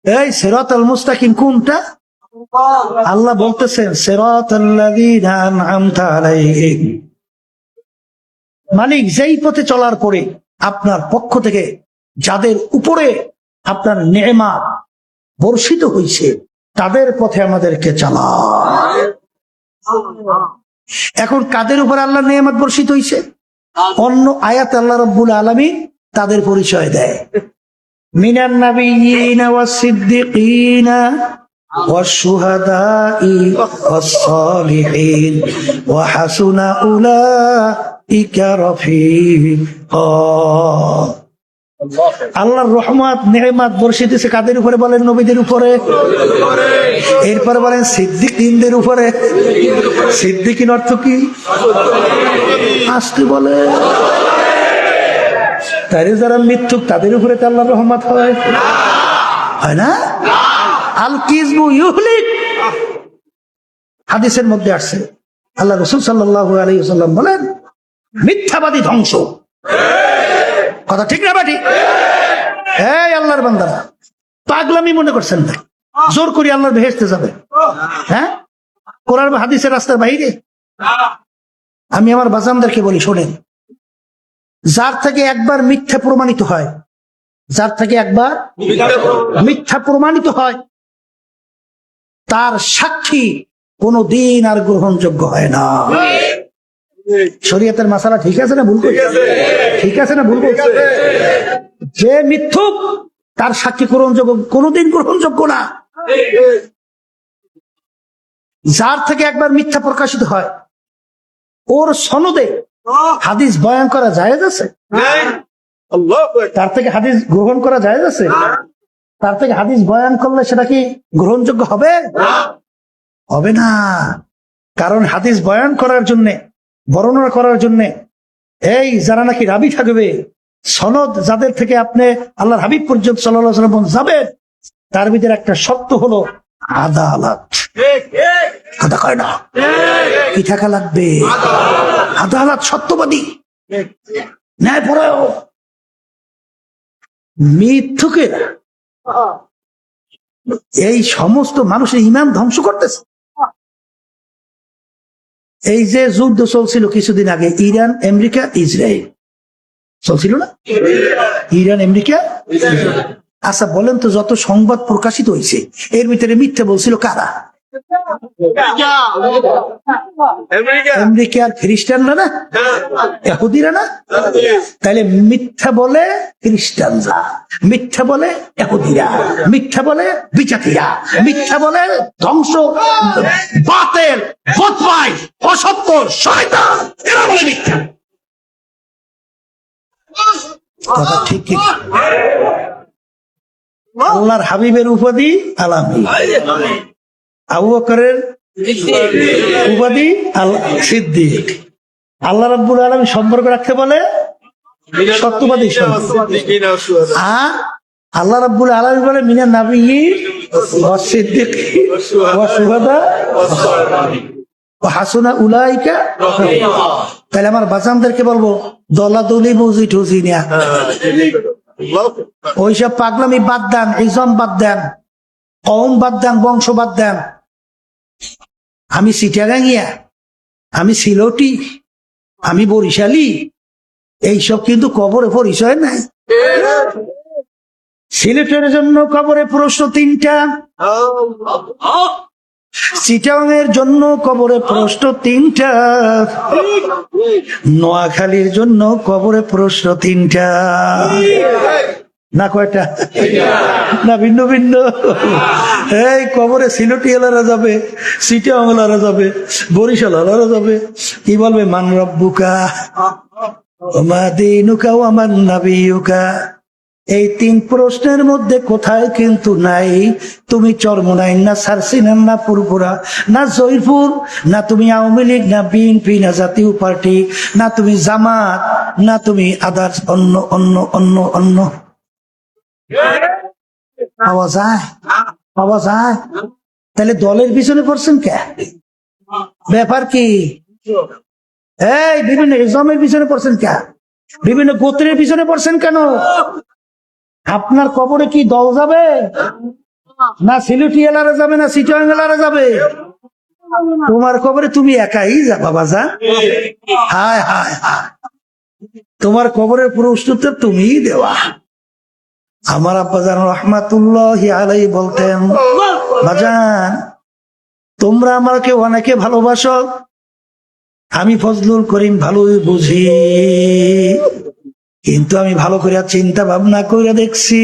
এই সিরাতাল মুস্তাকিম কোনটা? আল্লাহ বলতেছেন সিরাতাল্লাযীনা আন'আমতা আলাইহিম, মালিক যেই পথে চলার পরে আপনার পক্ষ থেকে যাদের উপরে আপনার নেয়ামত বর্ষিত হয়েছে তাদের পথে আমাদেরকে চালান। এখন কাদের উপর আল্লাহ নেয়ামত বর্ষিত হয়েছে? অন্য আয়াত আল্লাহ রাব্বুল আলামিন তাদের পরিচয় দেয়, মিনান নাবিয়্যিনা ওয়াস সিদ্দিকিনা ওয়াশ শুহাদাই ওয়াস সালিহিন ওয়া হাসুনা উলাইকা রাফিকা। আল্লাহর রহমত নেয়ামত বর্ষিত হয়েছে কাদের উপরে? বলেন নবীদের উপরে। এরপরে বলেন সিদ্দিকীনদের উপরে। সিদ্দিকীন অর্থ কি? আসতে বলে তারে যারা মিথ্যুক তাদের উপরে তো আল্লাহর রহমত হয় না? আল কিযবু ইউহলিক, হাদিসের মধ্যে আসছে। আল্লাহ রাসূল সাল্লাল্লাহু আলাইহি ওয়াসাল্লাম বলেন মিথ্যাবাদী ধ্বংস। কথা ঠিক না বাটি? এই আল্লাহর বান্দারা, পাগলামি মনে করছেন না জোর করে আল্লাহর বেহেশতে যাবে? হ্যাঁ, কোরআন হাদিসের রাস্তার বাইরে। আমি আমার বাজানদেরকে বলি, শোনেন, যার থেকে একবার মিথ্যা প্রমাণিত হয়, যার থেকে একবার মিথ্যা প্রমাণিত হয়, তার সাক্ষী কোনো দিন আর গ্রহণযোগ্য হয় না। শরীয়তের মাসালা ঠিক আছে না ভুল করছে? ঠিক আছে না ভুল করছে? যে মিথ্যুক তার সাক্ষী গ্রহণযোগ্য, কোনোদিন গ্রহণযোগ্য না। যার থেকে একবার মিথ্যা প্রকাশিত হয়, ওর সনদে হাদিস বয়ান করা জায়েজ আছে? তার থেকে হাদিস গ্রহণ করা জায়েজ আছে? তার থেকে হাদিস বয়ান করলে সেটা কি গ্রহণযোগ্য হবে? হবে না। কারণ হাদিস বয়ান করার জন্য, বর্ণনা করার জন্য এই যারা নাকি রাবি থাকবে, সনদ যাদের থেকে আপনি আল্লাহর হাবিব পর্যন্ত সাল্লাল্লাহু আলাইহি ওয়াসাল্লাম যাবেন, তার ভিতরে একটা শর্ত হলো আদালত। কথা কয় না? কি থাকা লাগবে? আদালত, সত্যবাদী, ন্যায়পরায়ণ। মিথ্যুকেরা এই সমস্ত মানুষের ঈমান ধ্বংস করতেছে। এই যে যুদ্ধ চলছিল কিছুদিন আগে, ইরান, আমেরিকা, ইসরায়েল, চলছিল না? Iran, America. আচ্ছা বলেন তো, যত সংবাদ প্রকাশিত হয়েছে এর ভিতরে মিথ্যা বলছিল কারা? আমেরিকা আর খ্রিস্টানরা না, ইহুদিরা না? তাহলে মিথ্যা বলে খ্রিস্টানরা, মিথ্যা বলে ইহুদিরা, মিথ্যা বলে বিজাতিরা, মিথ্যা বলে ধ্বংস, বাতেল, বদমাই, অসত্য, শয়তান, এরা বলে মিথ্যা। কথা ঠিক কি? আল্লাহর হাবিবের উপাধি আলামী, আবু বকরের উপাধি সিদ্দিক। আল্লাহ রাব্বুল আলামিন সম্পর্ক রাখতে বলে সত্যবাদী। আর আল্লাহ রাব্বুল আলামিন বলে মিনান নাবিয়্যিন ওয়াস সিদ্দিকিন ওয়াস শুহাদা ওয়া হাসুনা উলাইকা রাফিকা। তাহলে আমার বাজানদেরকে বলবো দলাদলি বুঝি টুজি না, ওইসব পাগলামি বাদ দেন, ইজম বাদ দেন, কওম বাদ দেন, বংশ বাদ দেন। আমি চিটাগাঙ্গিয়া, আমি সিলটি, আমি বরিশালী, এইসব কিন্তু কবরে পরিচয় নাই। সিলেটের জন্য কবরে প্রশ্ন 3টা, চিটাগাংয়ের জন্য কবরে প্রশ্ন 3টা, নোয়াখালীর জন্য কবরে প্রশ্ন 3টা। না কয়টা? না ভিন্ন ভিন্ন। এই কবরে সিলেটি এলারা যাবে, চিটাগাং এলারা যাবে, বরিশাল এলারা যাবে। কি বলবে? মান রব্বুকা ওমা দীনুকা ওয়া মান নাবিয়ুকা। এই 3 প্রশ্নের মধ্যে কোথায় কিন্তু নাই তুমি চরমনাইন, না সারসিনান, না পুরপুরা, না জয়পুর, না তুমি আওয়ামী লীগ, না বিএনপি, না জাতীয় পার্টি, না তুমি জামাত, না তুমি আদার্স, অন্য অন্য অন্য অন্য। পাওয়া যায়, পাওয়া যায়। তাহলে দলের পিছনে পড়ছেন কে? ব্যাপার কি? এই বিভিন্ন ইজমের পিছনে পড়ছেন কে? বিভিন্ন গোত্রের পিছনে পড়ছেন কেন? আপনার কবরে কি দল যাবে? না সিলেটি এলারা যাবে, না চিটাগাং এলারা যাবে? তোমার কবরে তুমি একাই যাবা বাজান। হায় হায় হায়, তোমার কবরের পুরো উত্তর তুমিই দেওয়া। আমার আব্বাজান রাহমাতুল্লাহি আলাইহি বলতেন, বাজান তোমরা আমাকে অনেকে ভালোবাসো, আমি ফজলুল করিম ভালোই বুঝি, কিন্তু আমি ভালো করে চিন্তা ভাবনা করে দেখছি,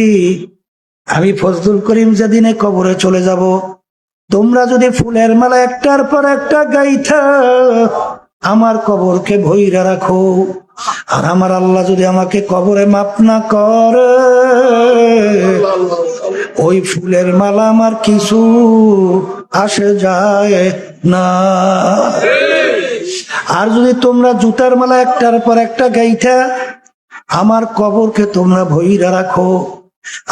আমি ফজলুল করিম যেদিনে কবরে চলে যাব, তোমরা যদি ফুলের মালা একটার পর একটা গাইথা আমার কবরকে ভইরা রাখো, আর আমার আল্লাহ যদি আমাকে কবরে মাপ না করে, ওই ফুলের মালা আমার কিছু আসে যায় না। আর যদি তোমরা জুতার মালা একটার পর একটা গাইথা আমার কবরকে তোমরা ভইরা রাখো,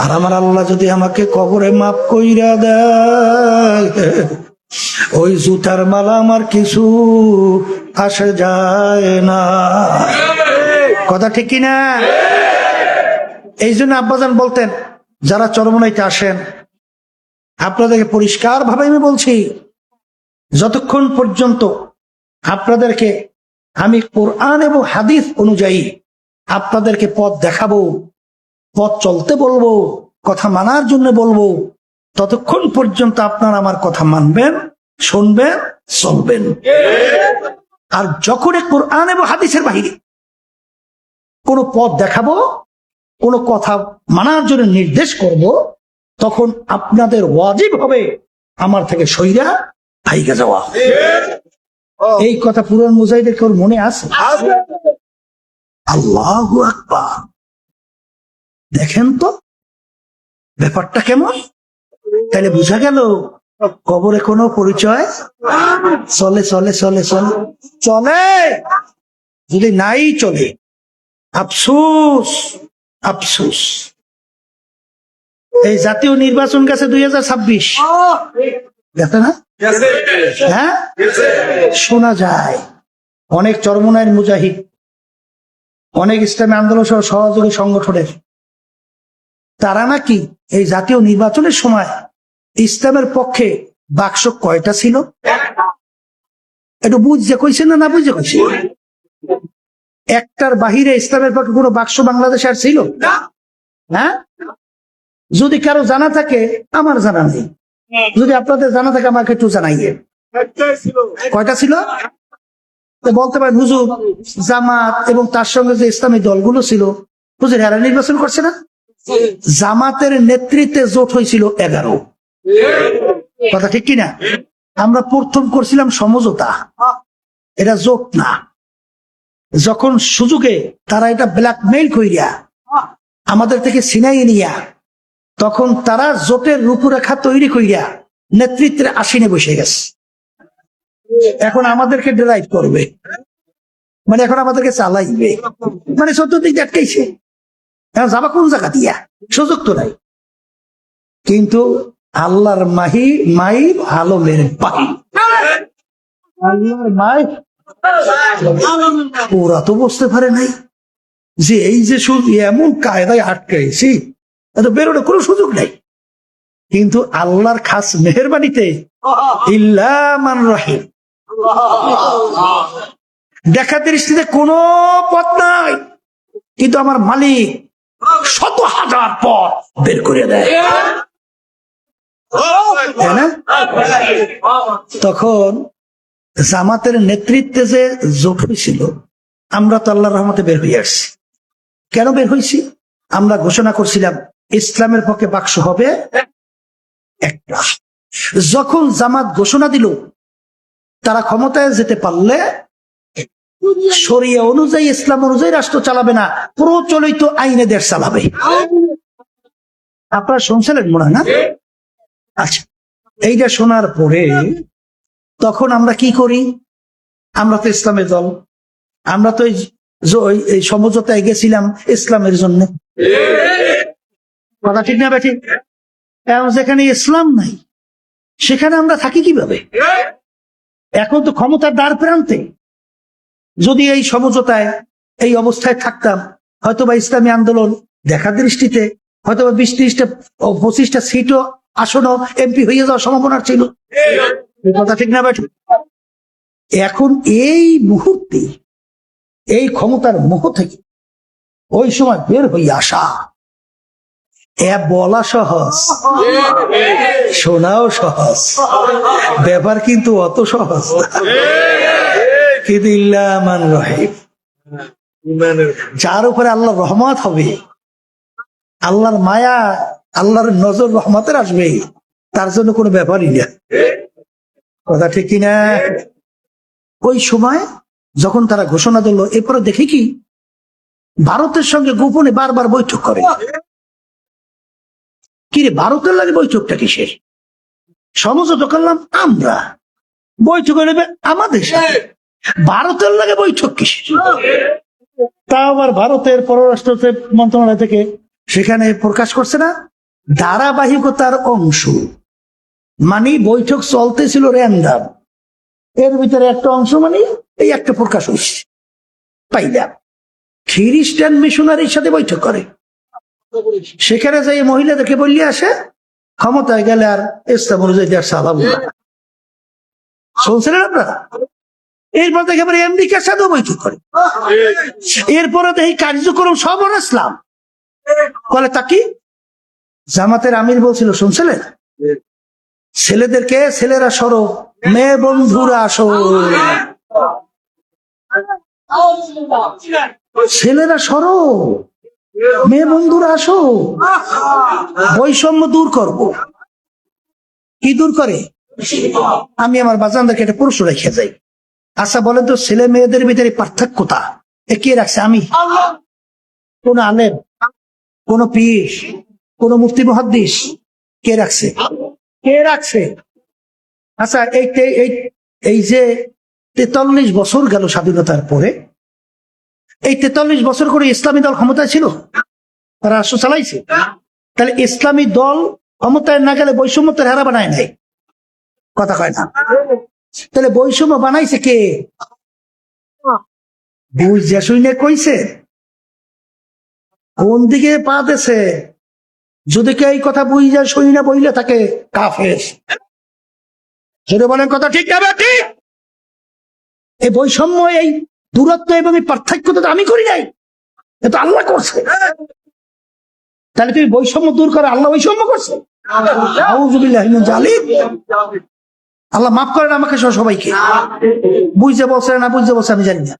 আর আমার আল্লাহ যদি আমাকে কবরে মাপ কইরা দেয়, ওই জুতার মালা আমার কিছু আসে যায় না। কথা ঠিক কিনা? এই জন্য আব্বাজান বলতেন, যারা চরমনাইতে আসেন আপনাদেরকে পরিষ্কার ভাবে আমি বলছি, যতক্ষণ পর্যন্ত আপনাদেরকে আমি কোরআন এবং হাদিস অনুযায়ী আপনাদেরকে পথ দেখাবো, পথ চলতে বলবো, কথা মানার জন্য বলবো, ততক্ষণ পর্যন্ত আপনারা আমার কথা মানবেন, শুনবেন, চলবেন। আর যখন কোরআন এবং হাদিসের বাহিরে কোনো পথ দেখাবো, কোনো কথা মানার জন্য নির্দেশ করব, তখন আপনাদের ওয়াজিব হবে আমার থেকে সইরা ভাইগা যাওয়া। এই কথা পুরান মুজাহিদের কেউ মনে আছে? আল্লাহু আকবার। দেখেন তো ব্যাপারটা কেমন। তাহলে বুঝা গেল কবরে কোনো পরিচয় চলে চলে চলে চলে চলে, যদি নাই চলে আফসোস আফসোস। এই জাতীয় নির্বাচন গেছে 2026, গেছে না? হ্যাঁ, শোনা যায় অনেক চরমনাইয়ের মুজাহিদ, অনেক ইসলামী আন্দোলন সহ সহযোগী সংগঠনের তারা নাকি এই জাতীয় নির্বাচনের সময় ইসলামের পক্ষে বাক্স কয়টা ছিল একটু বুঝে কইছে না, না বুঝে কইছে? একটার বাহিরে ইসলামের পক্ষে কোনো বাক্স বাংলাদেশে আর ছিল? হ্যাঁ, যদি কারো জানা থাকে, আমার জানা নেই, যদি আপনাদের জানা থাকে আমাকে একটু জানাইয়ে। কয়টা ছিল? বলতে পারেন হুজুর, জামাত এবং তার সঙ্গে যে ইসলামী দলগুলো ছিল, হুজুর এরা নির্বাচন করছে না? জামাতের নেতৃত্বে জোট হয়েছিল 11। কথা ঠিক কিনা? আমরা প্রথম করছিলাম সমঝোতা, এটা জোট না। যখন সুযোগে তারা এটা ব্ল্যাকমেইল কইরা আমাদের থেকে ছিনাই নিয়া, তখন তারা জোটের রূপরেখা তৈরি কইরা নেতৃত্বের আসীনে বসে গেছে। এখন আমাদেরকে ড্রাইভ করবে, মানে এখন আমাদেরকে চালাইবে, মানে চতুর্দিক আটকাইছে। এখন যাবা কোন জায়গা দিয়া? সুযোগ তো নাই। কিন্তু আল্লাহর মাই ভালো মেরে পাই, আল্লাহর মাই। ওরা তো বুঝতে পারে নাই যে এই যে এমন কায়দায় আটকাইছি, এত বেরোনোর কোনো সুযোগ নাই। কিন্তু আল্লাহর খাস মেহেরবানিতে ইল্লা মান রহিম, দেখা দৃষ্টিতে কোনো পথ নাই, কিন্তু আমার মালিক 100,000 পথ বের করে দেয়, তাই না? তখন জামাতের নেতৃত্বে যে জোট হয়েছিল, আমরা তো আল্লাহর রহমতে বের হয়ে আসছি। কেন বের হয়েছি? আমরা ঘোষণা করছিলাম ইসলামের পক্ষে বাক্স হবে একটা। যখন জামাত ঘোষণা দিল তারা ক্ষমতায় যেতে পারলে শরিয়া অনুযায়ী, ইসলাম অনুযায়ী রাষ্ট্র চালাবে না, প্রচলিত আইনে দেশ চালাবে। আপনারা শুনছিলেন মনে হয় না? আচ্ছা, এইটা শোনার পরে তখন আমরা কি করি? আমরা তো ইসলামের দল, আমরা তো এই সমঝোতায় গেছিলাম ইসলামের জন্য। কথা ঠিক না বেঠিক? যেখানে ইসলাম নাই সেখানে আমরা থাকি কিভাবে? এখন তো ক্ষমতার দ্বার প্রান্তে। যদি এই সমঝোতায় এই অবস্থায় থাকতাম, হয়তোবা ইসলামী আন্দোলন দেখা দৃষ্টিতে হয়তোবা 20-30টা 25টা সিটও আসনও এমপি হয়ে যাওয়ার সম্ভাবনা ছিল। কথা ঠিক না বেঠিক? এখন এই মুহূর্তে এই ক্ষমতার মোহ থেকে ওই সময় বের হয়ে আসা, বলা সহজ, শোনাও সহজ, ব্যাপার কিন্তু অত সহজ না। কিন্তু ইল্লা মান রহিম, যার উপরে আল্লাহর রহমত হবে, আল্লাহর মায়া, আল্লাহর নজর রহমতের আসবে, তার জন্য কোনো ব্যাপারই না। কথা ঠিক কিনা? ওই সময় যখন তারা ঘোষণা দিল, এরপরে দেখি কি ভারতের সঙ্গে গোপনে বারবার বৈঠক করে। কিরে, ভারতের লাগে বৈঠকটা কিসের? সমঝোতা করলাম আমরা, বৈঠক নেবে আমাদের সাথে, ভারতের লাগে বৈঠক কিসের? তা আবার ভারতের পররাষ্ট্র মন্ত্রণালয় থেকে সেখানে প্রকাশ করছে না, ধারাবাহিকতার অংশ, মানে বৈঠক চলতেছিল র্যান্ডাম, এর ভিতরে একটা অংশ মানে এই একটা প্রকাশ হয়েছে। পাইলাম খ্রিস্টান মিশনারির সাথে বৈঠক করে, সেখানে যাই মহিলাদেরকে বললে আসে ক্ষমতায় গেলে আর ইসলাম অনুযায়ী দেশ চালাবো না। শুনছিলেন আপনারা? এরপর দেখে আমেরিকার সাথেও বৈঠক করে, এরপরে দেখি কার্যক্রম সব ইসলাম বলে। তাকি জামাতের আমির বলছিল, শুনছিলেন, ছেলেদেরকে ছেলেরা সরো, মেয়ে বন্ধুরা আসো, ছেলেরা সরো, মেয়ে বন্ধুরা আসো, বৈষম্য দূর করব। কি দূর করে? আমি আমার বাজানদেরকে একটা প্রশ্ন রেখে যাই, আচ্ছা বলেন তো, ছেলে মেয়েদের ভিতরে পার্থক্যতা কে রাখছে? আমি? কোন আলেম, কোন পীর, কোন মুফতি মুহাদ্দিস? কে রাখছে? কে রাখছে? আচ্ছা, এই যে 43 বছর গেল স্বাধীনতার পরে, এই 43 বছর করে ইসলামী দল ক্ষমতায় ছিল, তারা রাষ্ট্র চালাইছে। তাহলে ইসলামী দল ক্ষমতায় না গেলে বৈষম্যের হারা বানায় নাই? কথা কয় না? তাহলে বৈষম্য বানাইছে কে? বুঝা শুনে কইছে? কোন দিকে পা দিছে? যদি কে এই কথা বুঝা শুই না বইলে থাকে কাফের। যদি বলেন কথা ঠিক না ঠিক? এই বৈষম্য এই দূরত্ব এবং এই পার্থক্যটা তো আমি করি নাই, এটা আল্লাহ করছে। তাহলে তুমি বৈষম্য দূর করে, আল্লাহ বৈষম্য করছে? আউযুবিল্লাহি মিন যালিক। আল্লাহ মাফ করেন আমাকে সহ সবাইকে। বুঝতে বলছে না বুঝতে বলছে আমি জানি না।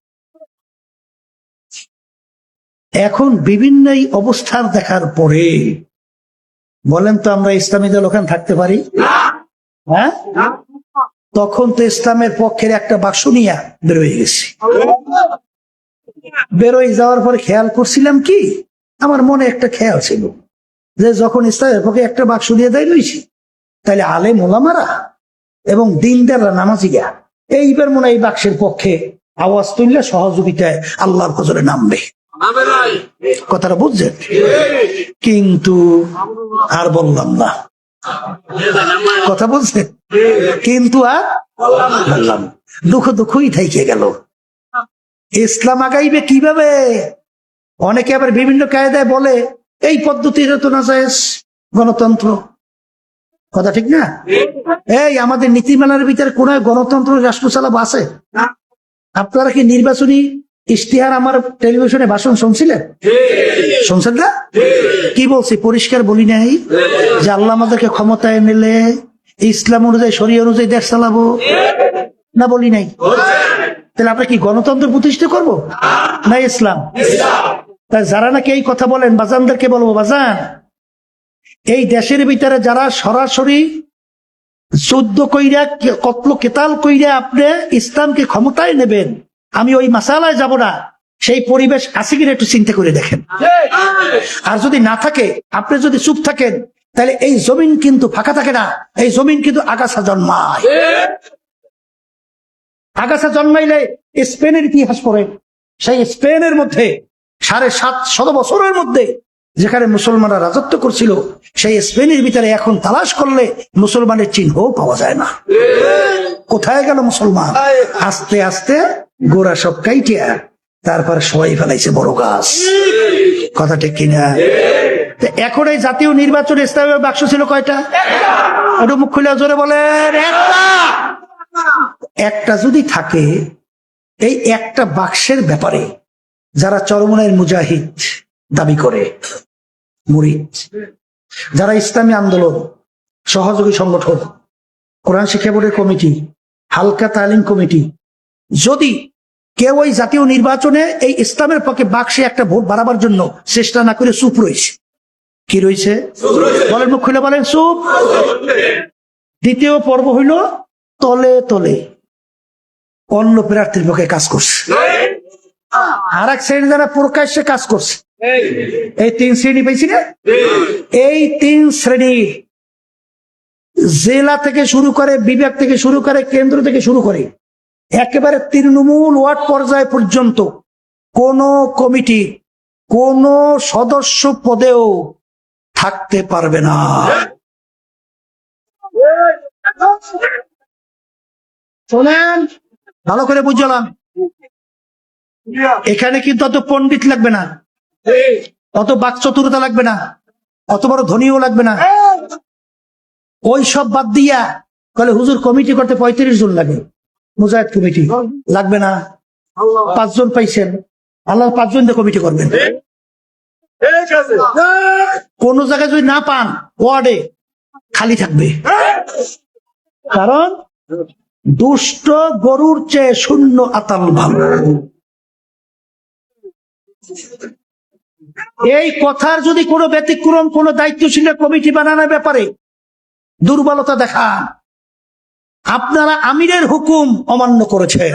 এখন বিভিন্ন এই অবস্থার দেখার পরে বলেন তো আমরা ইসলামী দল ওখানে থাকতে পারি? হ্যাঁ, তখন তো ইসলামের পক্ষের একটা বাক্স নিয়ে বেরোয় গেছি। বেরোয় যাওয়ার পরে খেয়াল করছিলাম কি, আমার মনে একটা খেয়াল ছিল যে যখন ইসলামের পক্ষে একটা বাক্স দিয়ে দেয় রয়েছি, তাহলে আলেম ওলামারা এবং দিনদাররা নামাজিয়া এইবার মনে হয় এই বাক্সের পক্ষে আওয়াজ তুললে সহযোগিতায় আল্লাহর ফজরে নামবে। কথাটা বুঝছেন? কিন্তু আর বললাম না, কথা বলছেন? কিন্তু আর বললাম, দুঃখই থাইকে গেল। ইসলাম আগাইবে কিভাবে? অনেকে আবার বিভিন্ন কায়দায় বলে এই পদ্ধতিটা তো না জায়েজ, গণতন্ত্র। কথা ঠিক না? এই আমাদের নীতিমালার ভিতরে কোন গণতন্ত্র রাষ্ট্র চালাবো আছে? আপনারা কি নির্বাচনী ইশতেহার আমার টেলিভিশনে ভাষণ শুনছিলেন? শুনছেন না? কি বলছি? পরিষ্কার বলি নাই যে আল্লাহ আমাদেরকে ক্ষমতায় নিলে ইসলাম অনুযায়ী, শরীয়ত অনুযায়ী দেশ চালাবো? না বলি নাই? তাহলে আমরা কি গণতন্ত্র প্রতিষ্ঠা করবো না ইসলাম? তাই যারা নাকি এই কথা বলেন, বাজানদেরকে বলবো, বাজান, এই দেশের ভিতরে যারা সরাসরি যুদ্ধ কইরা, কতল কেতাল কইরা আপনি ইসলামকে ক্ষমতায় নেবেন, আমি ওই মাসালায় যাব না, সেই পরিবেশ আছে কিনা একটু চিন্তা করে দেখেন। আর যদি না থাকে, আপনি যদি চুপ থাকেন, তাহলে এই জমিন কিন্তু ফাঁকা থাকে না, এই জমিন কিন্তু আগাছা জন্মায়। আগাছা জন্মাইলে স্পেনের ইতিহাস পড়ে, সেই স্পেনের মধ্যে 750 বছরের মধ্যে যেখানে মুসলমানরা রাজত্ব করছিল, সেই স্পেনের ভিতরে এখন তালাশ করলে মুসলমানের চিহ্ন পাওয়া যায় না। কোথায় গেল মুসলমান? আস্তে আস্তে গোড়া সব কাইটিয়া তারপর সবাই ফেলাইছে বড় গাছ। কথা ঠিক কিনা? এখন এই জাতীয় নির্বাচন ইসলামের বাক্স ছিল কয়টা? একটু মুখ খুলে জোরে বলেন। একটা যদি থাকে, এই একটা বাক্সের ব্যাপারে যারা চরমনাইয়ের মুজাহিদ দাবি করে, মুরিদ, যারা ইসলামী আন্দোলন, সহযোগী সংগঠন, কোরআন শিক্ষা বোর্ডের কমিটি, হালকা তালিম কমিটি, যদি কেউ ওই জাতীয় নির্বাচনে এই ইসলামের পক্ষে বাক্সে একটা ভোট বাড়াবার জন্য চেষ্টা না করে চুপ রয়েছে, কি রয়েছে? বলেন, মুখ খুলে বলেন, চুপ। দ্বিতীয় পর্ব হইল তলে তলে অন্য প্রার্থীর পক্ষে কাজ করছে, আর এক শ্রেণী যারা প্রকাশ্যে কাজ করছে। এই 3 শ্রেণী পাইছি না? এই 3 শ্রেণী জেলা থেকে শুরু করে, বিভাগ থেকে শুরু করে, কেন্দ্র থেকে শুরু করে, একেবারে তৃণমূল ওয়ার্ড পর্যায় পর্যন্ত কোন কমিটি, কোন সদস্য পদেও থাকতে পারবে না। শোনেন, ভালো করে বুঝলাম, এখানে কিন্তু অত পণ্ডিত লাগবে না, অত বাকচতুরতা লাগবে না, অত বড় ধনীও লাগবে না। ওই সব বাদ দিয়া বলে হুজুর কমিটি করতে 35 জন লাগে, মুজাহিদ কমিটি লাগবে না, 5 জন পাইছেন, আল্লাহ 5 জন দিয়ে কমিটি করবেন। কোন জায়গায় যদি না পান, ওয়ার্ডে খালি থাকবে, কারণ দুষ্ট গরুর চেয়ে শূন্য আতাল ভালো। এই কথার যদি কোনো ব্যতিক্রম, কোন দায়িত্বশীল কমিটি বানানোর ব্যাপারে দুর্বলতা দেখান, আপনারা আমিরের হুকুম অমান্য করেছেন,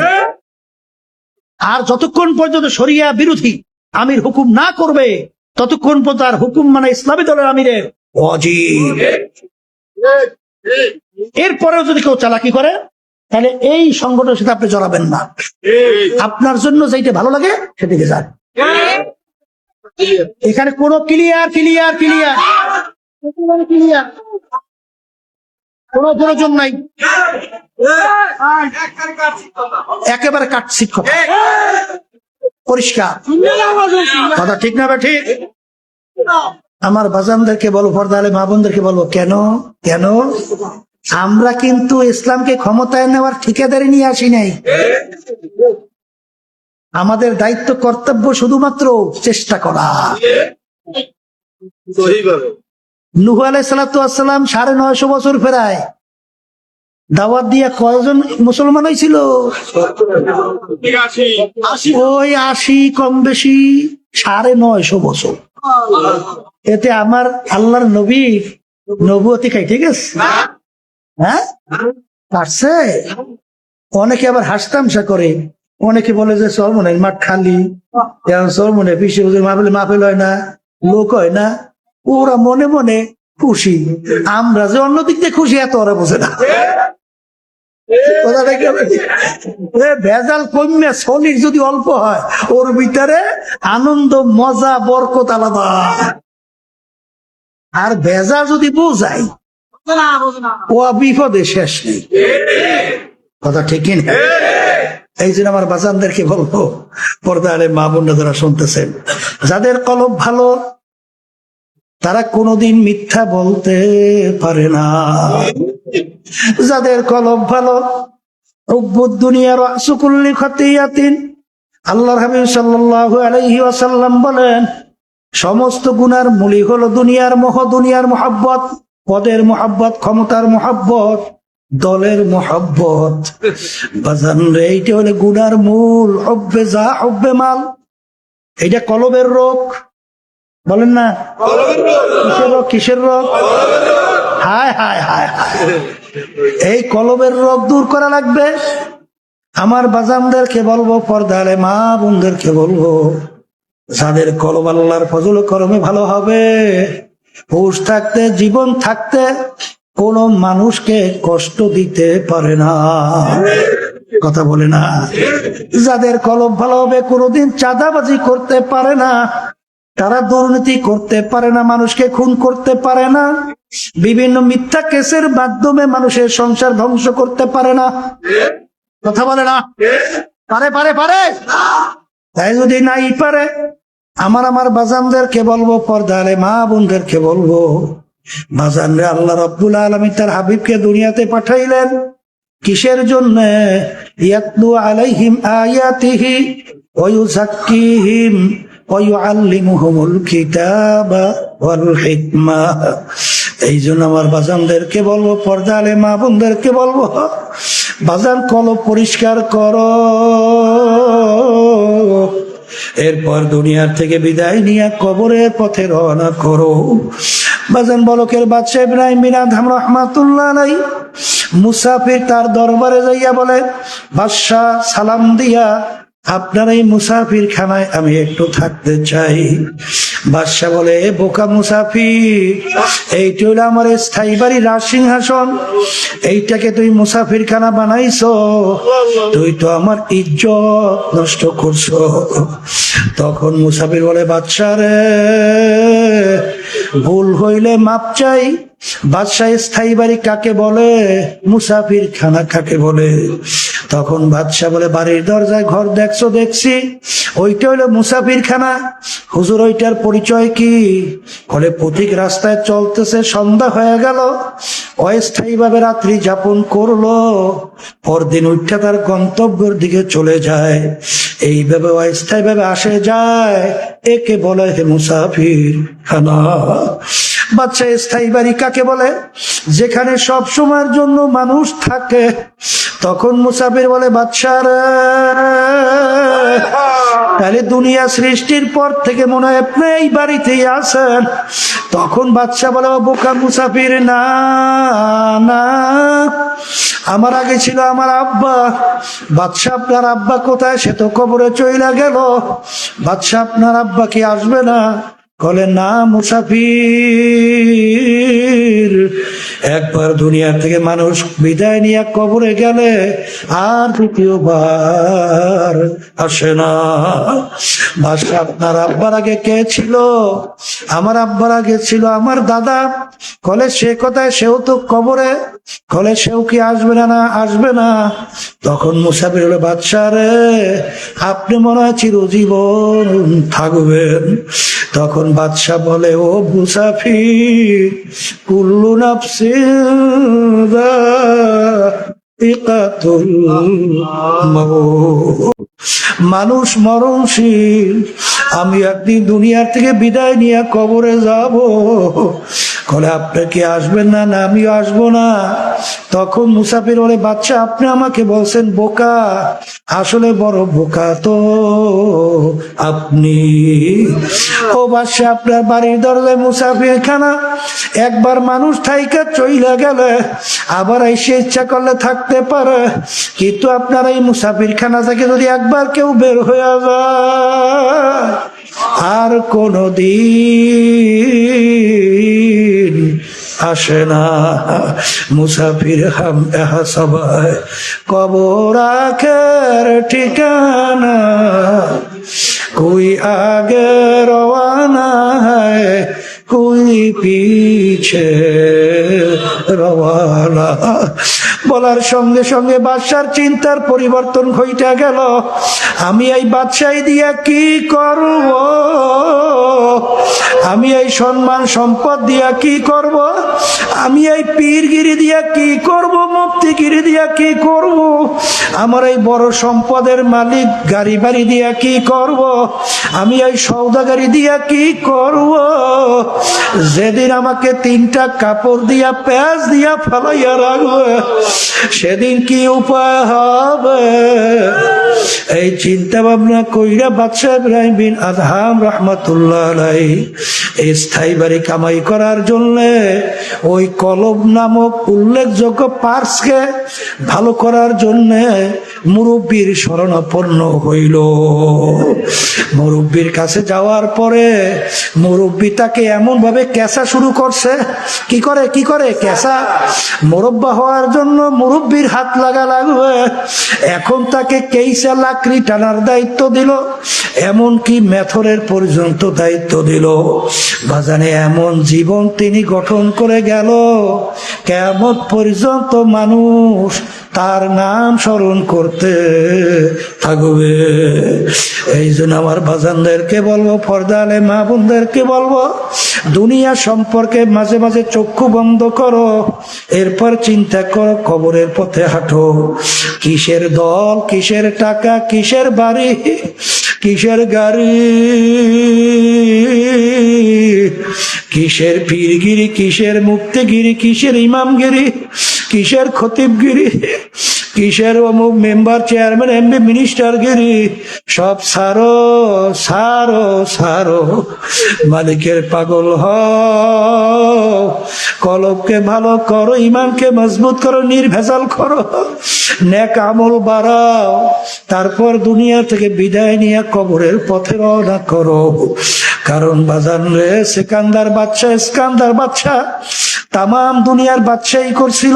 আর যতক্ষণ পর্যন্ত শরিয়া বিরোধী আমির হুকুম না করবে, ততক্ষণ পর্যন্ত আর হুকুম মানে ইসলামী দলের আমিরের ওয়াজিব। এরপরেও যদি কেউ চালাকি করে, তাহলে এই সংগঠনের সাথে আপনি জড়াবেন না। আপনার জন্য যেটা ভালো লাগে সেদিকে যান। এখানে কোন ক্লিয়ার ক্লিয়ার ক্লিয়ার ক্লিয়ার কোন প্রয়োজন নাই, একেবারে কাটছিট কথা, পরিষ্কার কথা, ঠিক না? ঠিক। আমার বাজানদেরকে বলো, পর্দা আলে মা বোনদেরকে বলো, কেন কেন আমরা কিন্তু ইসলামকে ক্ষমতায় নেওয়ার ঠিকাদারি নিয়ে আসি নাই, আমাদের দায়িত্ব কর্তব্য শুধুমাত্র চেষ্টা করা। নূহ আলাইহিস সালাতু ওয়াস সালাম 950 বছর ফেরায় দাওয়াত দিয়ে কয়জন মুসলমান হয়েছিল? ওই 80 কম বেশি 950 বছর। এতে আমার আল্লাহর নবী নবুয়তি খাই, ঠিক আছে? হ্যাঁ, পারছে। অনেকে আবার হাসতামশা করে, অনেকে বলে যে সরমনের মাঠ খালি, সরমনে পিছিয়ে মাহফিল হয় না, লোক হয় না। ওরা মনে মনে খুশি, আমরা যে অন্যদিক দিয়ে খুশি এত ওরা বোঝে না। ভেজাল কমে শনির যদি অল্প হয়, ওর ভিতরে আনন্দ মজা বরকত আলাদা। আর ভেজাল যদি বোঝাই, ও বিপদে শেষ নেই। কথা ঠিক না? এই জন্য আমার বাজানদেরকে বলবো, পর্দারে মা বোনরা যারা শুনতেছেন, যাদের কলব ভালো তারা কোনোদিন মিথ্যা বলতে পারে না। যাদের কলব ভালো, হুব্বুদ দুনিয়া রাসু কুল্লি খাতিয়াতিন, আল্লাহর হাবিব সাল্লাল্লাহু আলাইহি ওয়াসাল্লাম বলেন, সমস্ত গুনার মূলই হলো দুনিয়ার মোহ, দুনিয়ার মোহাব্বত, পদের মোহাব্বত, ক্ষমতার মোহাব্বত, দলের মোহাব্বত। বাজান রে, এইটা হলো গুনার মূল। হব্বে যা হব্বে মাল, এইটা কলবের রোগ। বলেন না কিসের রোগ? কিসের রোগ? হায় হায় হায় হায়, এই কলবের রোগ দূর করা লাগবে। আমার বাজানদেরকে বলবো, পর্দারে মা বোনদেরকে বলবো, যাদের কলব আল্লাহর ফজল করমে ভালো হবে, হুঁশ থাকতে, জীবন থাকতে কোন মানুষকে কষ্ট দিতে পারে না। কথা বলে না? যাদের কলব ভালো হবে, কোনোদিন চাঁদাবাজি করতে পারে না, তারা দুর্নীতি করতে পারে না, মানুষকে খুন করতে পারে না, বিভিন্ন মিথ্যা কেসের মাধ্যমে মানুষের সংসার ধ্বংস করতে পারে না। কথা বলে না? পারে পারে পারে? তাই যদি নাই পারে, আমার বাজানদেরকে বলবো, পর্দারে মা বোনদেরকে বলবো, বাজানরে আল্লাহ রাব্বুল আলামিন তার হাবিবকে দুনিয়াতে পাঠাইলেন কিসের জন্য? ইয়াতলু আলাইহিম আয়াতিহি ওয়া ইউযাক্কিহিম ওয়া ইউআল্লিমুহুমুল কিতাবা ওয়াল হিকমা। এই জন্য আমার বাজানদেরকে বলবো, পর্দারে মা বোনদেরকে বলবো, বাজান কলব পরিষ্কার করো, এরপর দুনিয়ার থেকে বিদায় নিয়ে কবরের পথে রওনা করো। বাজান বলকের বাদশা ইব্রাহিম বিন আদহাম রাহমাতুল্লাহ আলাইহি মুসাফির তার দরবারে যাইয়া বলে, বাদশা সালাম দিয়া, আপনার এই মুসাফির খানায় আমি একটু থাকতে চাই। বাদশা বলে, এ বোকা মুসাফির, এইটা হলো আমার স্থায়ী বাড়ি, রাজসিংহাসন, এইটাকে তুই মুসাফির খানা বানাইছো, তুই তো আমার ইজ্জত নষ্ট করছো। তখন মুসাফির বলে, বাদশা রে, ভুল হইলে মাপ চাই। বাদশা স্থায়ী বাড়ি কাকে বলে, মুসাফির খানা কাকে বলে? তখন বাদশা বলে, বাড়ির দরজায় ঘর দেখছো? দেখছি, ওইটা হইলো মুসাফির খানা। হুজুর, ওইটার পরিচয় কি? বলে, প্রতীক রাস্তায় চলতেছে, সন্ধ্যা হয়ে গেল, অস্থায়ী ভাবে রাত্রি যাপন করলো, পরদিন উঠে তার গন্তব্যের দিকে চলে যায়, এইভাবে অস্থায়ী ভাবে আসে যায়, একে বলে হে মুসাফির খানা। বাদশা স্থায়ী বাড়ি কাকে বলে? যেখানে সব সময়ের জন্য মানুষ থাকে। তখন মুসাফির বলে, বাদশা রে, তাহলে দুনিয়া সৃষ্টির পর থেকে মনে হয় আপনি এই বাড়িতেই আছেন। তখন বাদশা বলে, বোকা মুসাফির, না না, আমার আগে ছিল আমার আব্বা। বাদশা, আপনার আব্বা কোথায়? সে তো কবরে চইলা গেল। বাদশা, আপনার আব্বা কি আসবে না? বলে, না মুসাফির, একবার দুনিয়া থেকে মানুষ বিদায় নিয়ে কবরে গেলে আর দ্বিতীয়বার আসে না। বাদশা, আপনার আব্বার আগে কে ছিল? আমার আব্বার আগে ছিল আমার দাদা। কলে, সে কোথায়? সেও তো কবরে। কলে, সেও কি আসবে না? না, আসবে না। তখন মুসাফির হলো, বাদশা রে, আপনি মনে হয় চিরজীবন থাকবেন। তখন বাদশা বলে, ও মুসাফির, কুল্লু নাফসিন যায়িকাতুল মাউত, মানুষ মরণশীল, আমি একদিন দুনিয়ার থেকে বিদায় নিয়ে কবরে যাব। বলে আপনি কি আসবেন না? না আমিও আসবো না। তখন মুসাফির বলে বাচ্চা আপনি আমাকে বলছেন বোকা, আসলে বড় বোকা তো আপনি। ও বাদশা আপনার বাড়ির দরজায় মুসাফির খানা, একবার মানুষ থাইকা চইলা গেলে আবার এসে ইচ্ছা করলে থাকতে পারে, কিন্তু আপনার এই মুসাফির খানা থেকে যদি একবার কেউ বের হয়ে যায় আর কোনদিন আসে না। মুসাফির হাম এহা সবাই কবর আখের ঠিকানা, कोई आगे रवाना है कोई पीछे रवाना। বলার সঙ্গে সঙ্গে বাদশার চিন্তার পরিবর্তন ঘটে গেল। আমি এই বাদশাহী দিয়া কি করব? আমি এই সম্মান সম্পদ দিয়া কি করব? আমি এই পীরগিরি দিয়া কি করব? মুফতিগিরি দিয়া কি করব? আমার এই বড় সম্পদের মালিক গাড়ি বাড়ি দিয়া কি করব? আমি এই সওদাগারি দিয়া কি করব? যেদিন আমাকে 3টা কাপড় দিয়া পেঁয়াজ দিয়া ফালাইয়া রাখবে সেদিন কি উপায় হবে? এই চিন্তা ভাবনা কইরা বাদশা ইব্রাহিম বিন আদহাম রাহমাতুল্লাহ আলাইহি স্থায়ী বাড়ি কামাই করার জন্য ওই কলব নামক উল্লেখযোগ্য পার্সকে ভালো করার জন্য মুরব্বীর শরণাপন্ন হইল। মুরব্বীর কাছে যাওয়ার পরে মুরব্বী তাকে এমন ভাবে কেসা শুরু করছে। কি করে কেসা? মুরব্বা হওয়ার জন্য মুরব্বীর হাত লাগবে। এখন তাকে কেইসা লাকড়ি টানার দায়িত্ব দিল, এমনকি মেথরের পর্যন্ত দায়িত্ব দিল। বাজানে এমন জীবন তিনি গঠন করে গেল, কিয়ামত পর্যন্ত মানুষ তার নাম স্মরণ করতে থাকবে। এই জন্য আমার বাজানদেরকে বলবো, পর্দা আলে মা বোনদেরকে বলবো, দুনিয়া সম্পর্কে মাঝে মাঝে চক্ষু বন্ধ করো, এরপর চিন্তা করো কবরের পথে হাঁটো। কিসের দল, কিসের টাকা, কিসের বাড়ি, কিসের গাড়ি, কিসের পীরগিরি, কিসের মুফতিগিরি, কিসের ইমামগিরি, কিসের খতিবগিরি, কিসের অমুক মেম্বার, চেয়ারম্যান, এমপি, মিনিস্টারগিরি, সব সারো সারো সারো। মালিকের পাগল হও, কলবকে ভালো করো, ইমানকে মজবুত করো, নির্ভেজাল করো, নেক আমল বাড়াও, তারপর দুনিয়া থেকে বিদায় নিয়ে কবরের পথে রওনা করো। কারণ বাজান রে, ইস্কান্দার বাদশা তামাম দুনিয়ার বাদশাহী করছিল।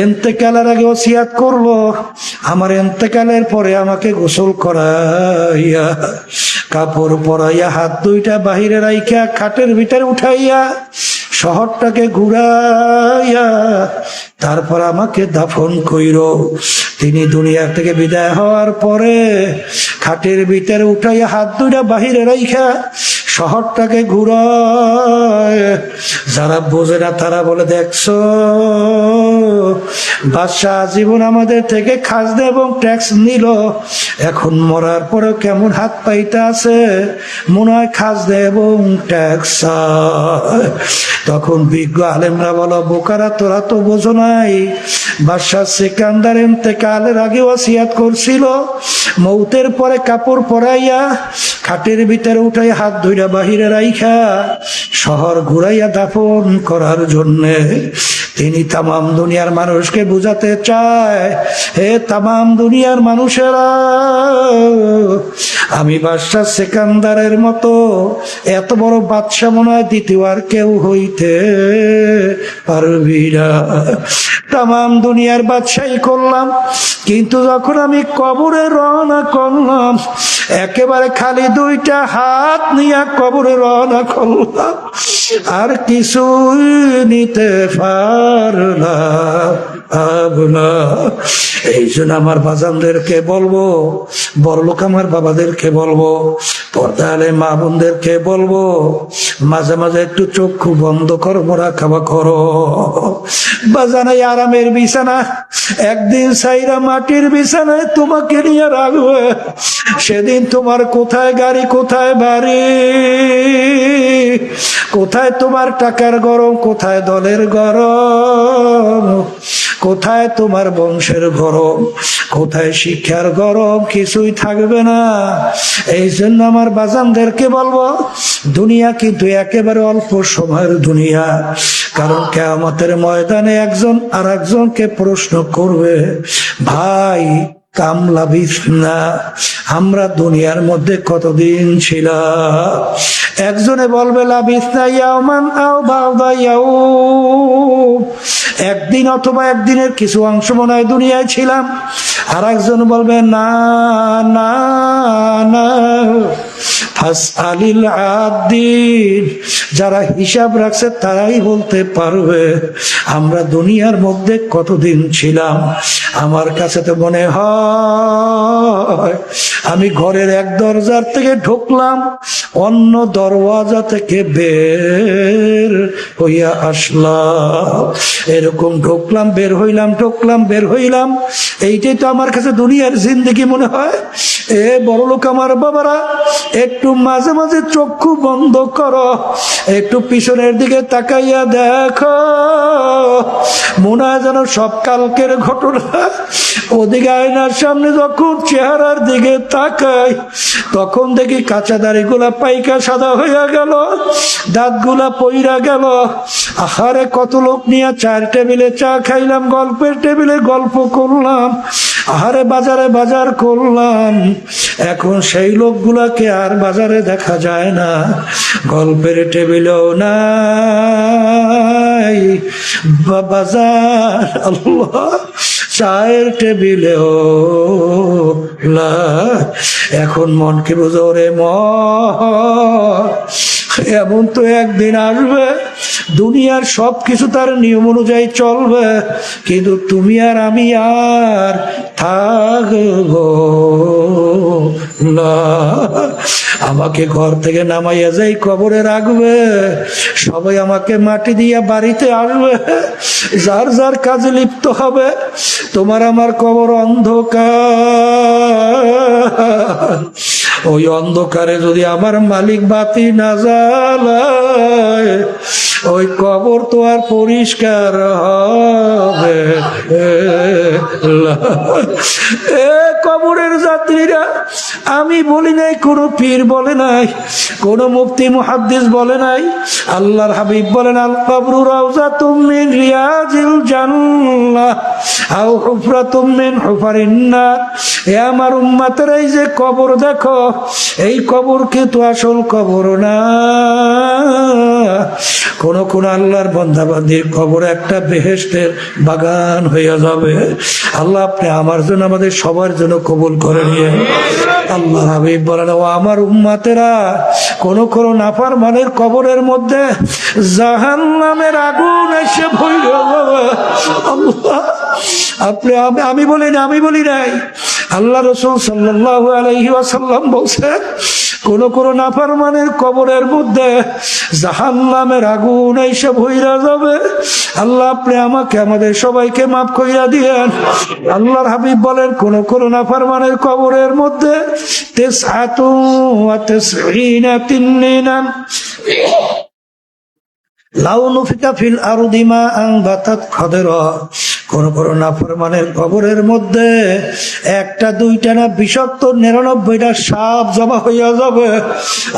এন্তেকালের আগে ওসিয়াত করলো, আমার এন্তেকালের পরে আমাকে গোসল করাইয়া, কাপড় পরাইয়া, হাত 2টা বাহিরে রাইখা, খাটের ভিতরে উঠাইয়া, শহরটাকে ঘুরাইয়া, তারপর আমাকে দাফন কইরো। তিনি দুনিয়া থেকে বিদায় হওয়ার পরে খাটের ভিতরে উঠাইয়া, হাত 2টা বাহিরে রাইখা, শহরটাকে ঘুরায়। যারা বোঝে না তারা বলে, দেখছো বাদশা জীবন আমাদের থেকে খাজনা এবং ট্যাক্স নিল, এখন মরার পরেও কেমন হাত পাইতে আছে, মনে হয় খাজনা এবং ট্যাক্স। তখন বিজ্ঞ আলেমরা বলো, বোকারা তোরা তো বোঝো নাই, বাদশা সিকান্দার ইন্তেকালের আগে ওসিয়াত করছিল, মৌতের পরে কাপড় পরাইয়া, খাটের ভিতরে উঠাই, হাত 2টা বাহিরে রাইখা, শহর ঘুরাইয়া দাফন করার জন্যে। তিনি তামাম দুনিয়ার মানুষকে বুঝাতে চায়, হে তামাম দুনিয়ার মানুষেরা, আমি বাদশা সিকান্দারের মতো এত বড় বাদশা মনে হয় দ্বিতীয় আর কেউ হইতে পারবি না। তামাম দুনিয়ার বাদশাহী করলাম, কিন্তু যখন আমি কবরে রওনা করলাম, একেবারে খালি 2টা হাত নিয়ে কবরে রওনা করলাম, আর কিছু নিতে পারলাম না। এই জন্য আমার বাজানদেরকে বলবো, বড়লোক আমার বাবাদেরকে বলবো, পর্দালে মা বোনদেরকে বলবো, মাঝে মাঝে একটু চক্ষু বন্ধ করো, মোরা খাওয়া করো। বাজানাই আরামের বিছানা একদিন সাইরা মাটির বিছানায় তোমাকে নিয়ে রাখবে। সেদিন তোমার কোথায় গাড়ি, কোথায় বাড়ি, কোথায় তোমার টাকার গরম, কোথায় দলের গরম, কোথায় তোমার বংশের গরম, কোথায় শিক্ষার গরম, কিছুই থাকবে না। এই জন্য আমার বাজানদেরকে বলবো, দুনিয়া কিন্তু একেবারে অল্প সময়ের দুনিয়া। কারণ কিয়ামতের ময়দানে একজন আর একজনকে প্রশ্ন করবে, ভাই কামলা বিছনা, আমরা দুনিয়ার মধ্যে কতদিন ছিলাম? একজনে বলবে লাবিসনা ইয়াওমান আও বা'দা ইয়াউম, একদিন অথবা একদিনের কিছু অংশ মনে হয় দুনিয়ায় ছিলাম। আর একজন বলবে না না না, ফাসআলিল আদিন, যারা হিসাব রাখছে তারাই বলতে পারবে আমরা দুনিয়ার মধ্যে কতদিন ছিলাম। আমার কাছে তো মনে হয় আমি ঘরের এক দরজার থেকে ঢুকলাম, অন্য দরওয়াজা থেকে বের হইয়া আসলাম, এরকম ঢুকলাম বের হইলাম, ঢুকলাম বের হইলাম। এইটাই তো আমার কাছে দুনিয়ার জিন্দেগি মনে হয়। এ বড় লোক আমার বাবারা, একটু মাঝে মাঝে চক্ষু বন্ধ করো, একটু পিছনের দিকে তাকাইয়া দেখো, মনে হয় যেন সব কালকের ঘটনা। ওদিকে আয়নার সামনে যখন চেহারার দিকে তাকাই, তখন দেখি কাঁচা দাড়িগুলা পাইকা সাদা হইয়া গেল, দাঁতগুলা পইরা গেল। আহারে কত লোক নিয়ে চার টেবিলে চা খাইলাম, গল্পের টেবিলে গল্প করলাম, আহারে বাজারে বাজার করলাম। এখন সেই লোকগুলাকে আর বাজারে দেখা যায় না, গল্পের টেবিলেও নাই, বাজার আল্লাহ চায়ের টেবিলেও না। এখন মনকে বুঝো রে মন, এমন তো একদিন আসবে দুনিয়ার সবকিছু তার নিয়ম অনুযায়ী চলবে, কিন্তু তুমি আর আমি আর থাকবো না। আমাকে ঘর থেকে নামাইয়া যাই কবরে রাখবে, সবাই আমাকে মাটি দিয়া বাড়িতে আসবে, যার যার কাজে লিপ্ত হবে। তোমার আমার কবর অন্ধকার, ওই অন্ধকারে যদি আমার মালিক বাতি না জ্বালায়, ওই কবর তো আর পরিষ্কার হবে। এ কবরের যাত্রীরা, আমি বলি নাই, কোন পীর বলে নাই, কোন মুফতি মুহাদ্দিস বলে নাই, আল্লাহর হাবিব বলেন আল কবরু রাউযাতুম মিন রিয়াজিল জান্নাহ আও হুফরাতুম মিন হুফারিন নার। এ আমার উম্মতেরা, এই যে কবর দেখো, এই কবর কিন্তু আসল কবর না। কোন কোন আল্লাহর বান্দাবান্দির কবর একটা বেহেশতের বাগান হইয়া যাবে। আল্লাহ আপনি আমার জন্য, আমাদের সবার জন্য কবুল করে নিয়ে। আল্লাহ হাবিব বলেন, ও আমার উম্মতেরা, কোন কোন নাফরমানের কবরের মধ্যে জাহান্নামের আগুন এসে ভইল। আল্লাহ আপনি, আমি বলি নাই, আল্লাহ রাসূল সাল্লাল্লাহু আলাইহি ওয়াসাল্লাম বলছেন, কোন কোন নাফরমানের কবরের মধ্যে জাহান্নামের আগুন এসে ভইরা যাবে। আল্লাহ আপনি আমাকে, আমাদের সবাইকে মাফ কইরা দিয়েন। আল্লাহর হাবিব বলেন, কোন কোন নাফরমানের কবরের মধ্যে তিসআতুন ওয়া তিসঈনা তিন্নিনান লাউ নুফিকা ফিল আরদি মা আনবাতাত খাদরা। কোন কোন নাফরমানের কবরের মধ্যে একটা দুইটা না বিষাক্ত 99টা সাপ জমা হইয়া যাবে।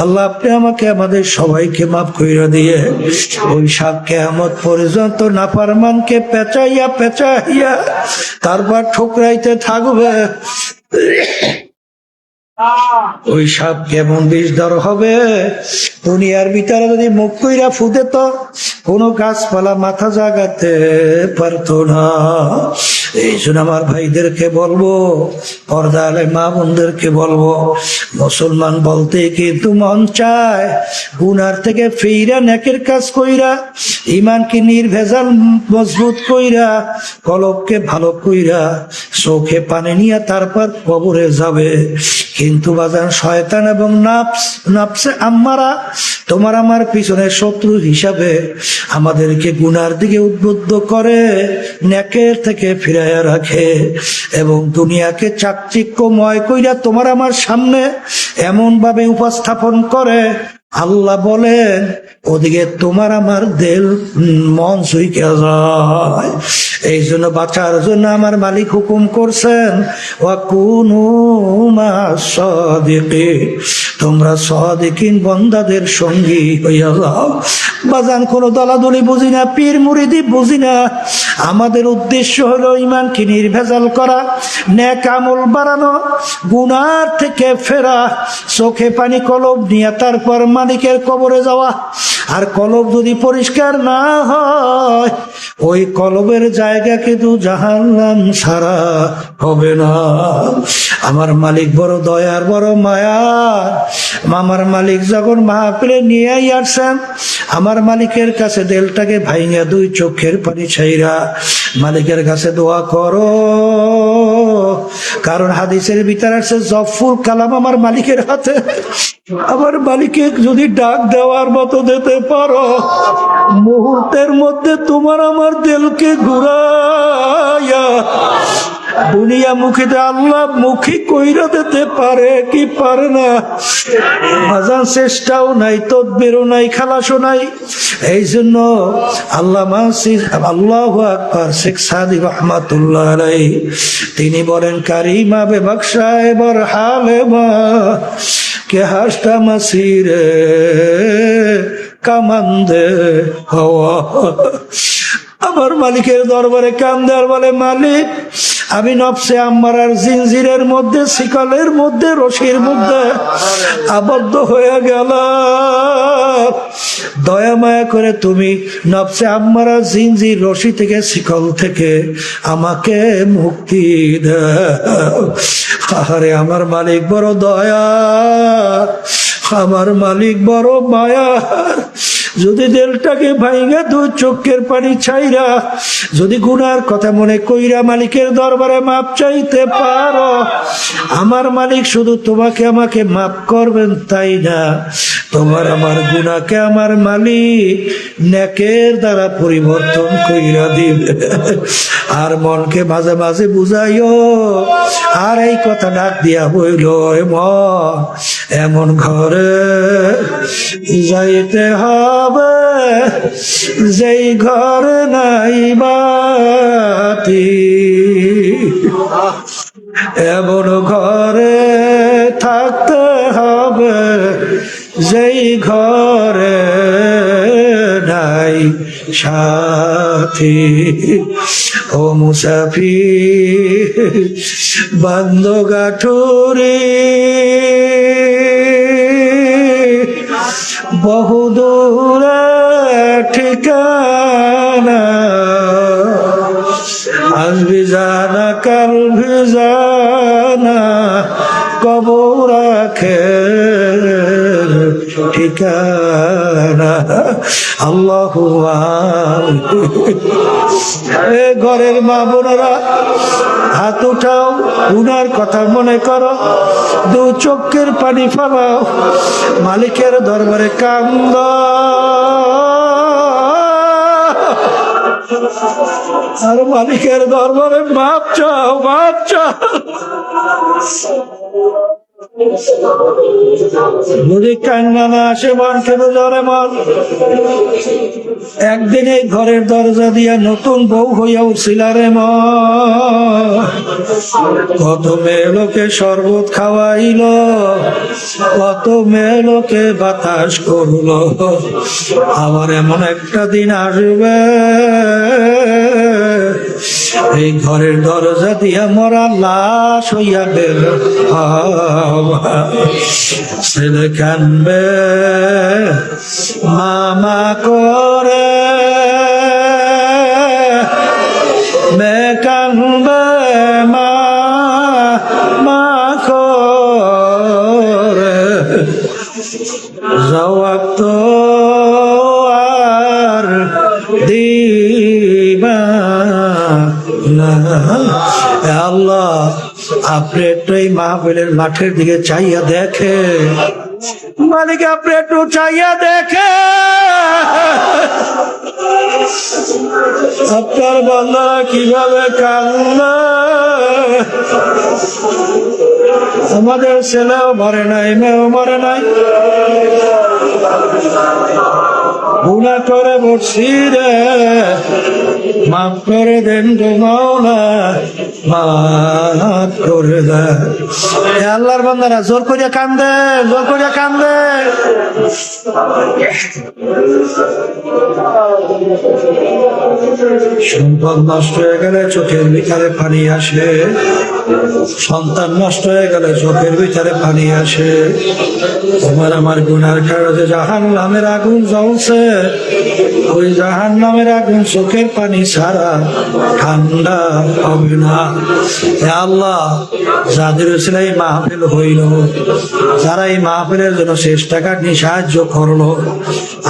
আল্লাহ আপনি আমাকে, আমাদের সবাইকে মাফ কইরা দিয়ে, ওই সাপ কিয়ামত পর্যন্ত নাফরমানকে পেঁচাইয়া পেঁচাইয়া তারপর ঠোকরাইতে থাকবে। ওই সাপ কেমন বিষধর হবে, দুনিয়ার ভিতরে যদি মুখ কইরা ফুদে তো কোনো গাছপালা মাথা জাগাতে পারতো না। এই জন্য আমার ভাইদেরকে বলবো, পর্দা আলে মা বোনদেরকে বলবো, মুসলমান বলতে কিন্তু মন চায় গুনার থেকে ফিরা নেকের কাজ কইরা, ইমানকে নির্ভেজাল মজবুত কইরা, কলবকে ভালো কইরা, চোখে পানি নিয়ে তারপর কবরে যাবে। কিন্তু বাজান শয়তান এবং নাফসে আম্মারা তোমার আমার পিছনে শত্রু হিসাবে আমাদেরকে গুনার দিকে উদ্বুদ্ধ করে, নেকের থেকে ফিরাইয়া রাখে এবং দুনিয়াকে চাকচিক্যময় কইরা তোমার আমার সামনে এমন ভাবে উপস্থাপন করে, আল্লাহ বলেন ওদিকে তোমার আমার দিল মন সুইকে যায়। এই জন্য বাঁচার জন্য আমার মালিক হুকুম করছেন, ওয়াকুনু মা'আস সাদিকিন, তোমরা সাদিকিন বান্দাদের সঙ্গী হইয়া যাও। বাজান কোনো দলাদলি বুঝি না, পীর মুরিদি বুঝি না, আমাদের উদ্দেশ্য হলো ঈমানকে নির্ভেজাল করা, নেক আমল বাড়ানো, গুনার থেকে ফেরা, চোখে পানি কলব নিয়ে তারপর মালিকের কবরে যাওয়া। আর কলব যদি পরিষ্কার না হয় ওই কলবের জায়গা কিন্তু জাহান্নাম ছাড়া হবে না। আমার মালিক বড় দয়ার, বড় মায়ার। আমার মালিক যখন মাহফিলে নিয়ে আসছেন, আমার মালিকের কাছে দিলটাকে ভাইঙা দুই চোখের পানি ছাইরা মালিকের কাছে দোয়া করো, কারণ হাদিসের ভিতরে আছে জফুল কালাম আমার মালিকের হাতে। আমার মালিকে যদি ডাক দেওয়ার মতো দিতে পারো, মুহূর্তের মধ্যে তোমার আমার দিলকে ঘুরাইয়া দুনিয়া মুখীতে আল্লাহ মুখী কইরা দিতে পারে কি পারে না? বাজান চেষ্টাও নাই, তদবিরও নাই, খালাসও নাই। এই জন্য আল্লাহু আকবার শেখ সাদি রহমাতুল্লাহ আলাইহি তিনি বলেন, কারিমা বেবখশায়ে বরহালে মা কে হাসটা মাসিরে কামান্দে হওয়া। আমার মালিকের দরবারে কান্দে আর বলে, মালিক আমি নফসে আম্মারার জিনজিরের মধ্যে, শিকলের মধ্যে, রশির মধ্যে আবদ্ধ হয়ে গেলাম, দয়া মায়া করে তুমি নফসে আম্মারা জিনজির, রশি থেকে, শিকল থেকে আমাকে মুক্তি দাও। আরে আমার মালিক বড় দয়া, আমার মালিক বড় মায়া। যদি দিলটাকে ভাইঙ্গা দুই চোখের পানি ছাইরা যদি গুনার কথা মনে কইরা মালিকের দরবারে মাপ চাইতে পারো, আমার মালিক শুধু তোমাকে আমাকে মাপ করবেন তাই না, তোমার আমার গুনাহকে আমার মালিক নেকের দ্বারা পরিবর্তন কইরা দিবে। আর মনকে মাঝে মাঝে বুঝাইও, আর এই কথা ডাক দিয়া বইল, মন এমন ঘরে যাইতে হবে যেই ঘরে নাই বাতি, এমন ঘরে থাকতে হবে যেই ঘরে নাই সাথী। ও মুসাফির বান্দগাঠুরি বহুদূরে ঠিকানা, আজ ভিজানা কাল ভিজানা কবর রাখে ঠিকানা। আল্লাহু ঘরের মা বোনেরা হাত উঠাও, গুনার কথা মনে করো, দু চোখের পানি ফেলাও, মালিকের দরবারে কান্দ, আর মালিকের দরবারে মাপ চাও, মাপ চাও। যদি কান্না না আসে মন কেন ধরে মন? একদিন এই ঘরের দরজা দিয়া নতুন বউ হইয়া উঠছিলা রে মন, কত মেয়ে লোকে শরবত খাওয়াইল, কত মেয়ে লোকে বাতাস করলো, আবার এমন একটা দিন আসবে এই ঘরের দরজা দিয়া মরা লাশ হইয়া বের হবা। ছেলে কানবে মামা করে, মেয়ে কানবে মা করে, জবাব তো আর দিবা না। আল্লাহ, আপনি একটু এই মাহফিলের মাঠের দিকে চাইয়া দেখে, মালিক আপনি একটু চাইয়া দেখে আপনার বান্দারা কিভাবে কান্না। আমাদের ছেলেও মরে নাই, মেয়েও মরে নাই, গুনাহ করে বসছি রে, মাফ করে দেন গো মাওলা, মাফ করে দেন। আল্লাহর বান্দারা জোর করিয়া কান্দে, জোর করিয়া কান্দে। সম্পদ নষ্ট হয়ে গেলে চোখের ভিতরে পানি আসে, সন্তান নষ্ট হয়ে গেলে চোখের ভিতরে পানি আসে। তোমার আমার গুনার কারণে জাহান্নামের আগুন জ্বলছে, ওই জাহান্নামের আগুন চোখের পানি ছাড়া ঠান্ডা হবে না। হে আল্লাহ, যাদের ছিল এই মাহফিল হইল, যারা এই মাহফিলের জন্য চেষ্টা কাটনি সাহায্য করলো,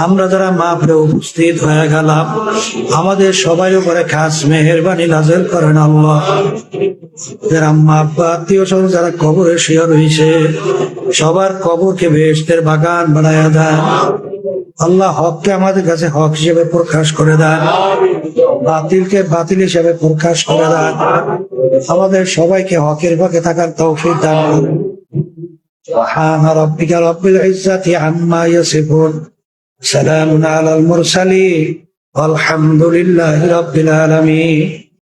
আমরা যারা মাহফিলে উপস্থিত হয়ে গেলাম, আমাদের সবাই উপরে খাস মেহেরবানি নাযিল করেন আল্লাহ। যারা আম্মা আব্বা আত্মীয় স্বজন যারা কবরে শুয়ে রয়েছে, সবার কবরকে বেহেশতের বাগান বানায়া দেন আল্লাহ। হককে আমাদের কাছে হক হিসেবে প্রকাশ করে দেন, বাতিলকে বাতিল হিসেবে প্রকাশ করে দেন। আমাদের সবাইকে হকের পক্ষে থাকার তৌফিক দান করুন। সুবহান রাব্বিকা রাব্বিল ইজ্জাতি আম্মা ইয়াসিফুন, সালামুন আলাল মুরসালিন, আলহামদুলিল্লাহি রাব্বিল আলামিন।